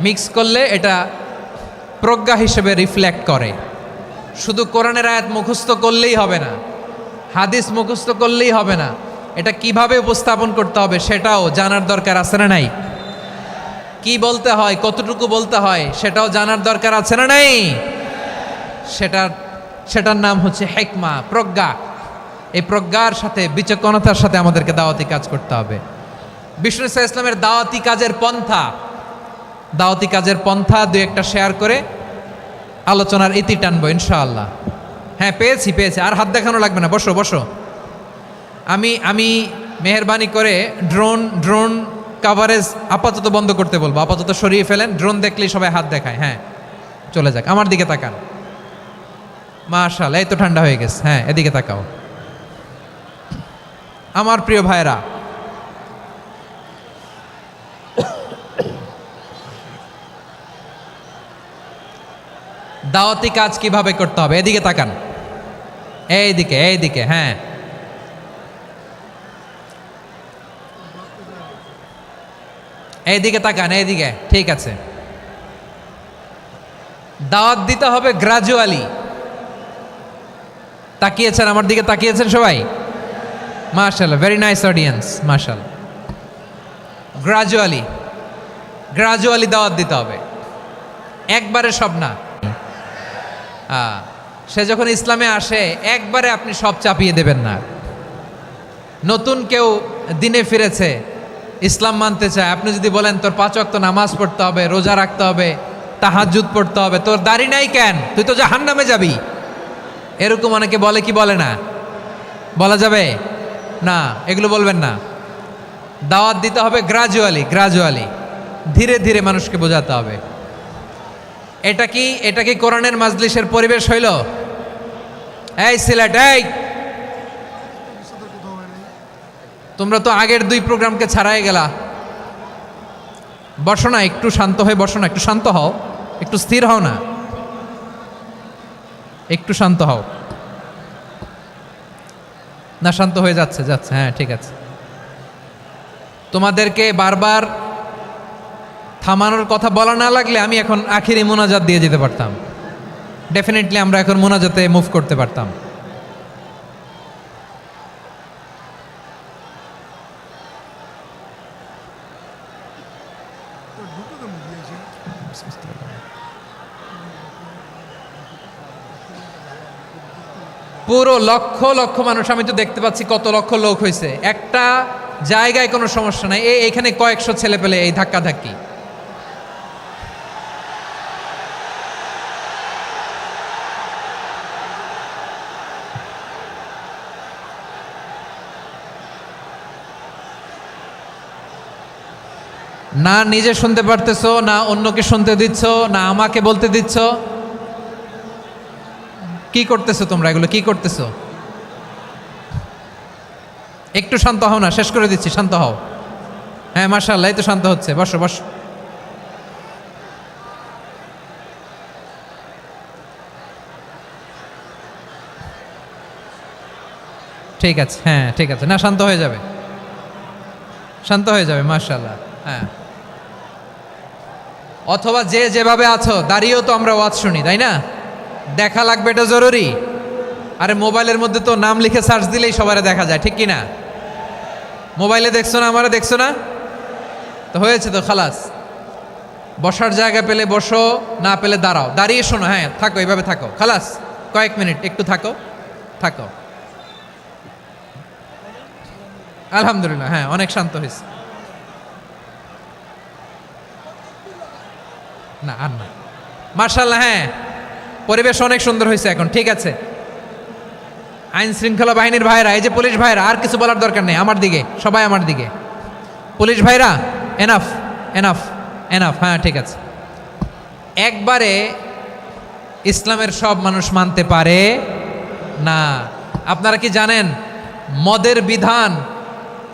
মিক্স করলে এটা প্রজ্ঞা হিসেবে রিফ্লেক্ট করে। শুধু কোরআনের আয়াত মুখস্থ করলেই হবে না, হাদিস মুখস্থ করলেই হবে না, এটা কিভাবে উপস্থাপন করতে হবে সেটাও জানার দরকার আছে না নাই? কি বলতে হয়, কতটুকু বলতে হয় সেটাও জানার দরকার আছে না নাই? সেটার নাম হচ্ছে হিকমা, প্রজ্ঞা। এই প্রজ্ঞার সাথে, বিচক্ষণতার সাথে আমাদেরকে দাওয়াতি কাজ করতে হবে। বিষ্ণু ইসা ইসলামের দাওয়াতি কাজের পন্থা 2-1টা শেয়ার করে আলোচনার ইতি টানবো ইনশাআল্লাহ। হ্যাঁ পেয়েছি, আর হাত দেখানো লাগবে না। বসো বসো। আমি মেহেরবানি করে ড্রোন কাভারেজ আপাতত বন্ধ করতে বলবো, আপাতত সরিয়ে ফেলেন। ড্রোন দেখলেই সবাই হাত দেখায়। হ্যাঁ চলে যাক, আমার দিকে তাকান। মাশাআল্লাহ, এই তো ঠান্ডা হয়ে গেছে। হ্যাঁ এদিকে তাকাও। আমার প্রিয় ভাইরা, দাওয়াতি কাজ কিভাবে করতে হবে এদিকে তাকান। এইদিকে, হ্যাঁ এইদিকে তাকান, এইদিকে। ঠিক আছে, দাওয়াত দিতে হবে গ্রাজুয়ালি। তাকিয়েছেন আমার দিকে, তাকিয়েছেন সবাই? মাশাআল্লাহ, ভেরি নাইস অডিয়েন্স, মাশাআল্লাহ। গ্রাজুয়ালি দাওয়াত দিতে হবে, একবারে সব না। সে যখন ইসলামে আসে একবারে আপনি সব চাপিয়ে দেবেন না। নতুন কেউ দিনে ফিরেছে, ইসলাম মানতে চায়, আপনি যদি বলেন তোর 5 ওয়াক্ত নামাজ পড়তে হবে, রোজা রাখতে হবে, তাহাজ্জুদ পড়তে হবে, তোর দাড়ি নাই কেন, তুই তো জাহান্নামে যাবি। এরকম অনেকে বলে কি বলে না? বলা যাবে না, এগুলো বলবেন না। দাওয়াত দিতে হবে গ্রাজুয়ালি, ধীরে ধীরে মানুষকে বোঝাতে হবে। এটা কি কোরআনের মাজলিসের পরিবেশ হইল? এই সিলেট, এই তোমরা তো আগের 2 প্রোগ্রামকে ছাড়াই গেলা। বসো না, একটু শান্ত হয়ে বসো না, একটু শান্ত হও, একটু স্থির হও না, একটু শান্ত হও না। শান্ত হয়ে যাচ্ছে, হ্যাঁ ঠিক আছে। তোমাদেরকে বারবার থামানোর কথা বলা না লাগলে আমি এখন আখিরি মোনাজাত দিয়ে যেতে পারতাম। ডেফিনেটলি আমরা এখন মোনাজাতে মুভ করতে পারতাম। পুরো লক্ষ লক্ষ মানুষ, আমি তো দেখতে পাচ্ছি কত লক্ষ লোক হয়েছে। একটা জায়গায় কোনো সমস্যা নাই, এইখানে কয়েকশো ছেলে পেলে এই ধাক্কা ধাক্কি। না নিজে শুনতে পারতেছো, না অন্যকে শুনতে দিচ্ছ, না আমাকে বলতে দিচ্ছ। কি করতেছো তোমরা? এগুলো কি করতেছো? একটু শান্ত হও না, শেষ করে দিচ্ছি, শান্ত হও। হ্যাঁ মাশাআল্লাহ, এই তো শান্ত হচ্ছে। বসো বসো। ঠিক আছে, হ্যাঁ ঠিক আছে, না শান্ত হয়ে যাবে, শান্ত হয়ে যাবে মাশাআল্লাহ। হ্যাঁ, অথবা যে যেভাবে আছো দাঁড়িয়েও তো আমরা ওয়াজ শুনি, তাই না? দেখা লাগবে, এটা জরুরি। আরে মোবাইলের মধ্যে তো নাম লিখে সার্চ দিলেই সবারে দেখা যায়, ঠিক কি না? মোবাইলে দেখছো না, আমারে দেখছো না, তো হয়েছে তো, খালাস। বসার জায়গা পেলে বসো, না পেলে দাঁড়াও, দাঁড়িয়ে শোনো। হ্যাঁ থাকো, এইভাবে থাকো, খালাস। কয়েক মিনিট একটু থাকো। আলহামদুলিল্লাহ, হ্যাঁ অনেক শান্ত হয়েছে। না আর না, মাশাআল্লাহ, হ্যাঁ পরিবেশ অনেক সুন্দর হয়েছে এখন, ঠিক আছে। আইন শৃঙ্খলা বাহিনীর ভাইরা, এই যে পুলিশ ভাইরা, আর কিছু বলার দরকার নেই, আমার দিকে সবাই, আমার দিকে। পুলিশ ভাইরা এনাফ এনাফ এনাফ, হ্যাঁ ঠিক আছে। একবারে ইসলামের সব মানুষ মানতে পারে না। আপনারা কি জানেন মদের বিধান,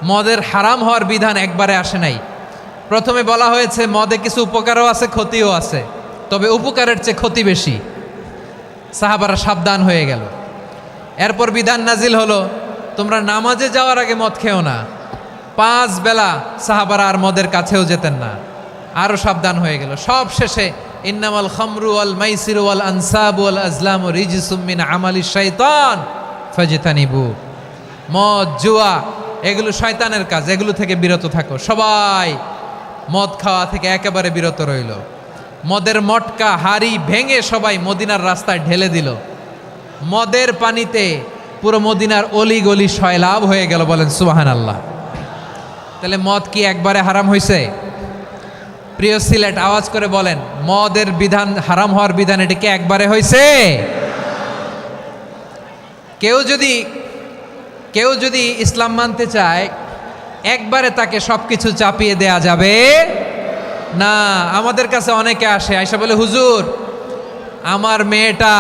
মদের হারাম হওয়ার বিধান একবারে আসে নাই। প্রথমে বলা হয়েছে মদে কিছু উপকারও আছে, ক্ষতিও আছে, তবে উপকারের চেয়ে ক্ষতি বেশি। সাহাবারা সাবধান হয়ে গেল। এরপর বিধান নাজিল হলো, তোমরা নামাজে যাওয়ার আগে মদ খেও না। 5 বেলা সাহাবারা আর মদের কাছেও যেতেন না, আরও সাবধান হয়ে গেল। সব শেষে ইন্নামাল খামরু ওয়াল মাইসিরু ওয়াল আনসাবু ওয়াল আজলামু রিজসুম মিন আমালিশ শাইতান ফাজতানিবু। মদ, জুয়া এগুলো শয়তানের কাজ, এগুলো থেকে বিরত থাকো। সবাই মদ খাওয়া থেকে একেবারে বিরত রইল। মদের মটকা হাড়ি ভেঙে সবাই মদিনার রাস্তায় ঢেলে দিল। মদের পানিতে পুরো মদিনার অলি গলি সয়লাভ হয়ে গেল। বলেন সুবহানাল্লাহ। তাহলে মদ কি একবারে হারাম হয়েছে? প্রিয় সিলেট, আওয়াজ করে বলেন, মদের বিধান, হারাম হওয়ার বিধান এটা কি একবারে হয়েছে? কেউ যদি ইসলাম মানতে চায়, একবারে তাকে সবকিছু চাপিয়ে দেয়া যাবে না। আমাদের কাছে অনেকে আসে, আয়সা বলে, হুজুর আমার মেয়েটা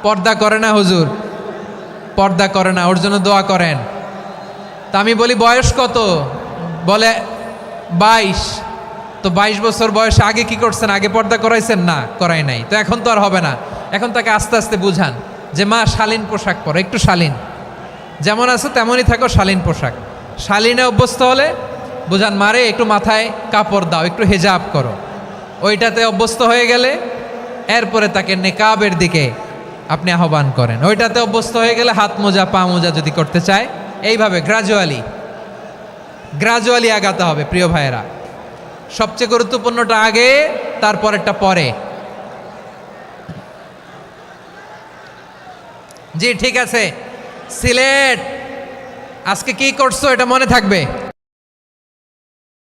পর্দা করে না, হুজুর পর্দা করে না, ওর জন্য দোয়া করেন। তা আমি বলি বয়স কত? বলে 22। তো 22 বছর বয়সে আগে কি করছেন? আগে পর্দা করাইছেন? না, করাই নাই। তো এখন তো আর হবে না। এখন তাকে আস্তে আস্তে বুঝান যে মা শালীন পোশাক পরো, একটু শালীন, যেমন আছে তেমনই থাকো, শালীন পোশাক। শালীনে অভ্যস্ত হলে বুঝান, মারে একটু মাথায় কাপড় দাও, একটু হেজাব করো। ওইটাতে অভ্যস্ত হয়ে গেলে এরপরে তাকে নেকাবের দিকে আপনি আহ্বান করেন। ওইটাতে অভ্যস্ত হয়ে গেলে হাত মোজা, পা মোজা যদি করতে চায়, এইভাবে গ্রাজুয়ালি আগাতে হবে। প্রিয় ভাইয়েরা, সবচেয়ে গুরুত্বপূর্ণটা আগে, তারপরেরটা পরে। জি ঠিক আছে। সিলেট আজকে কি করছো এটা মনে থাকবে।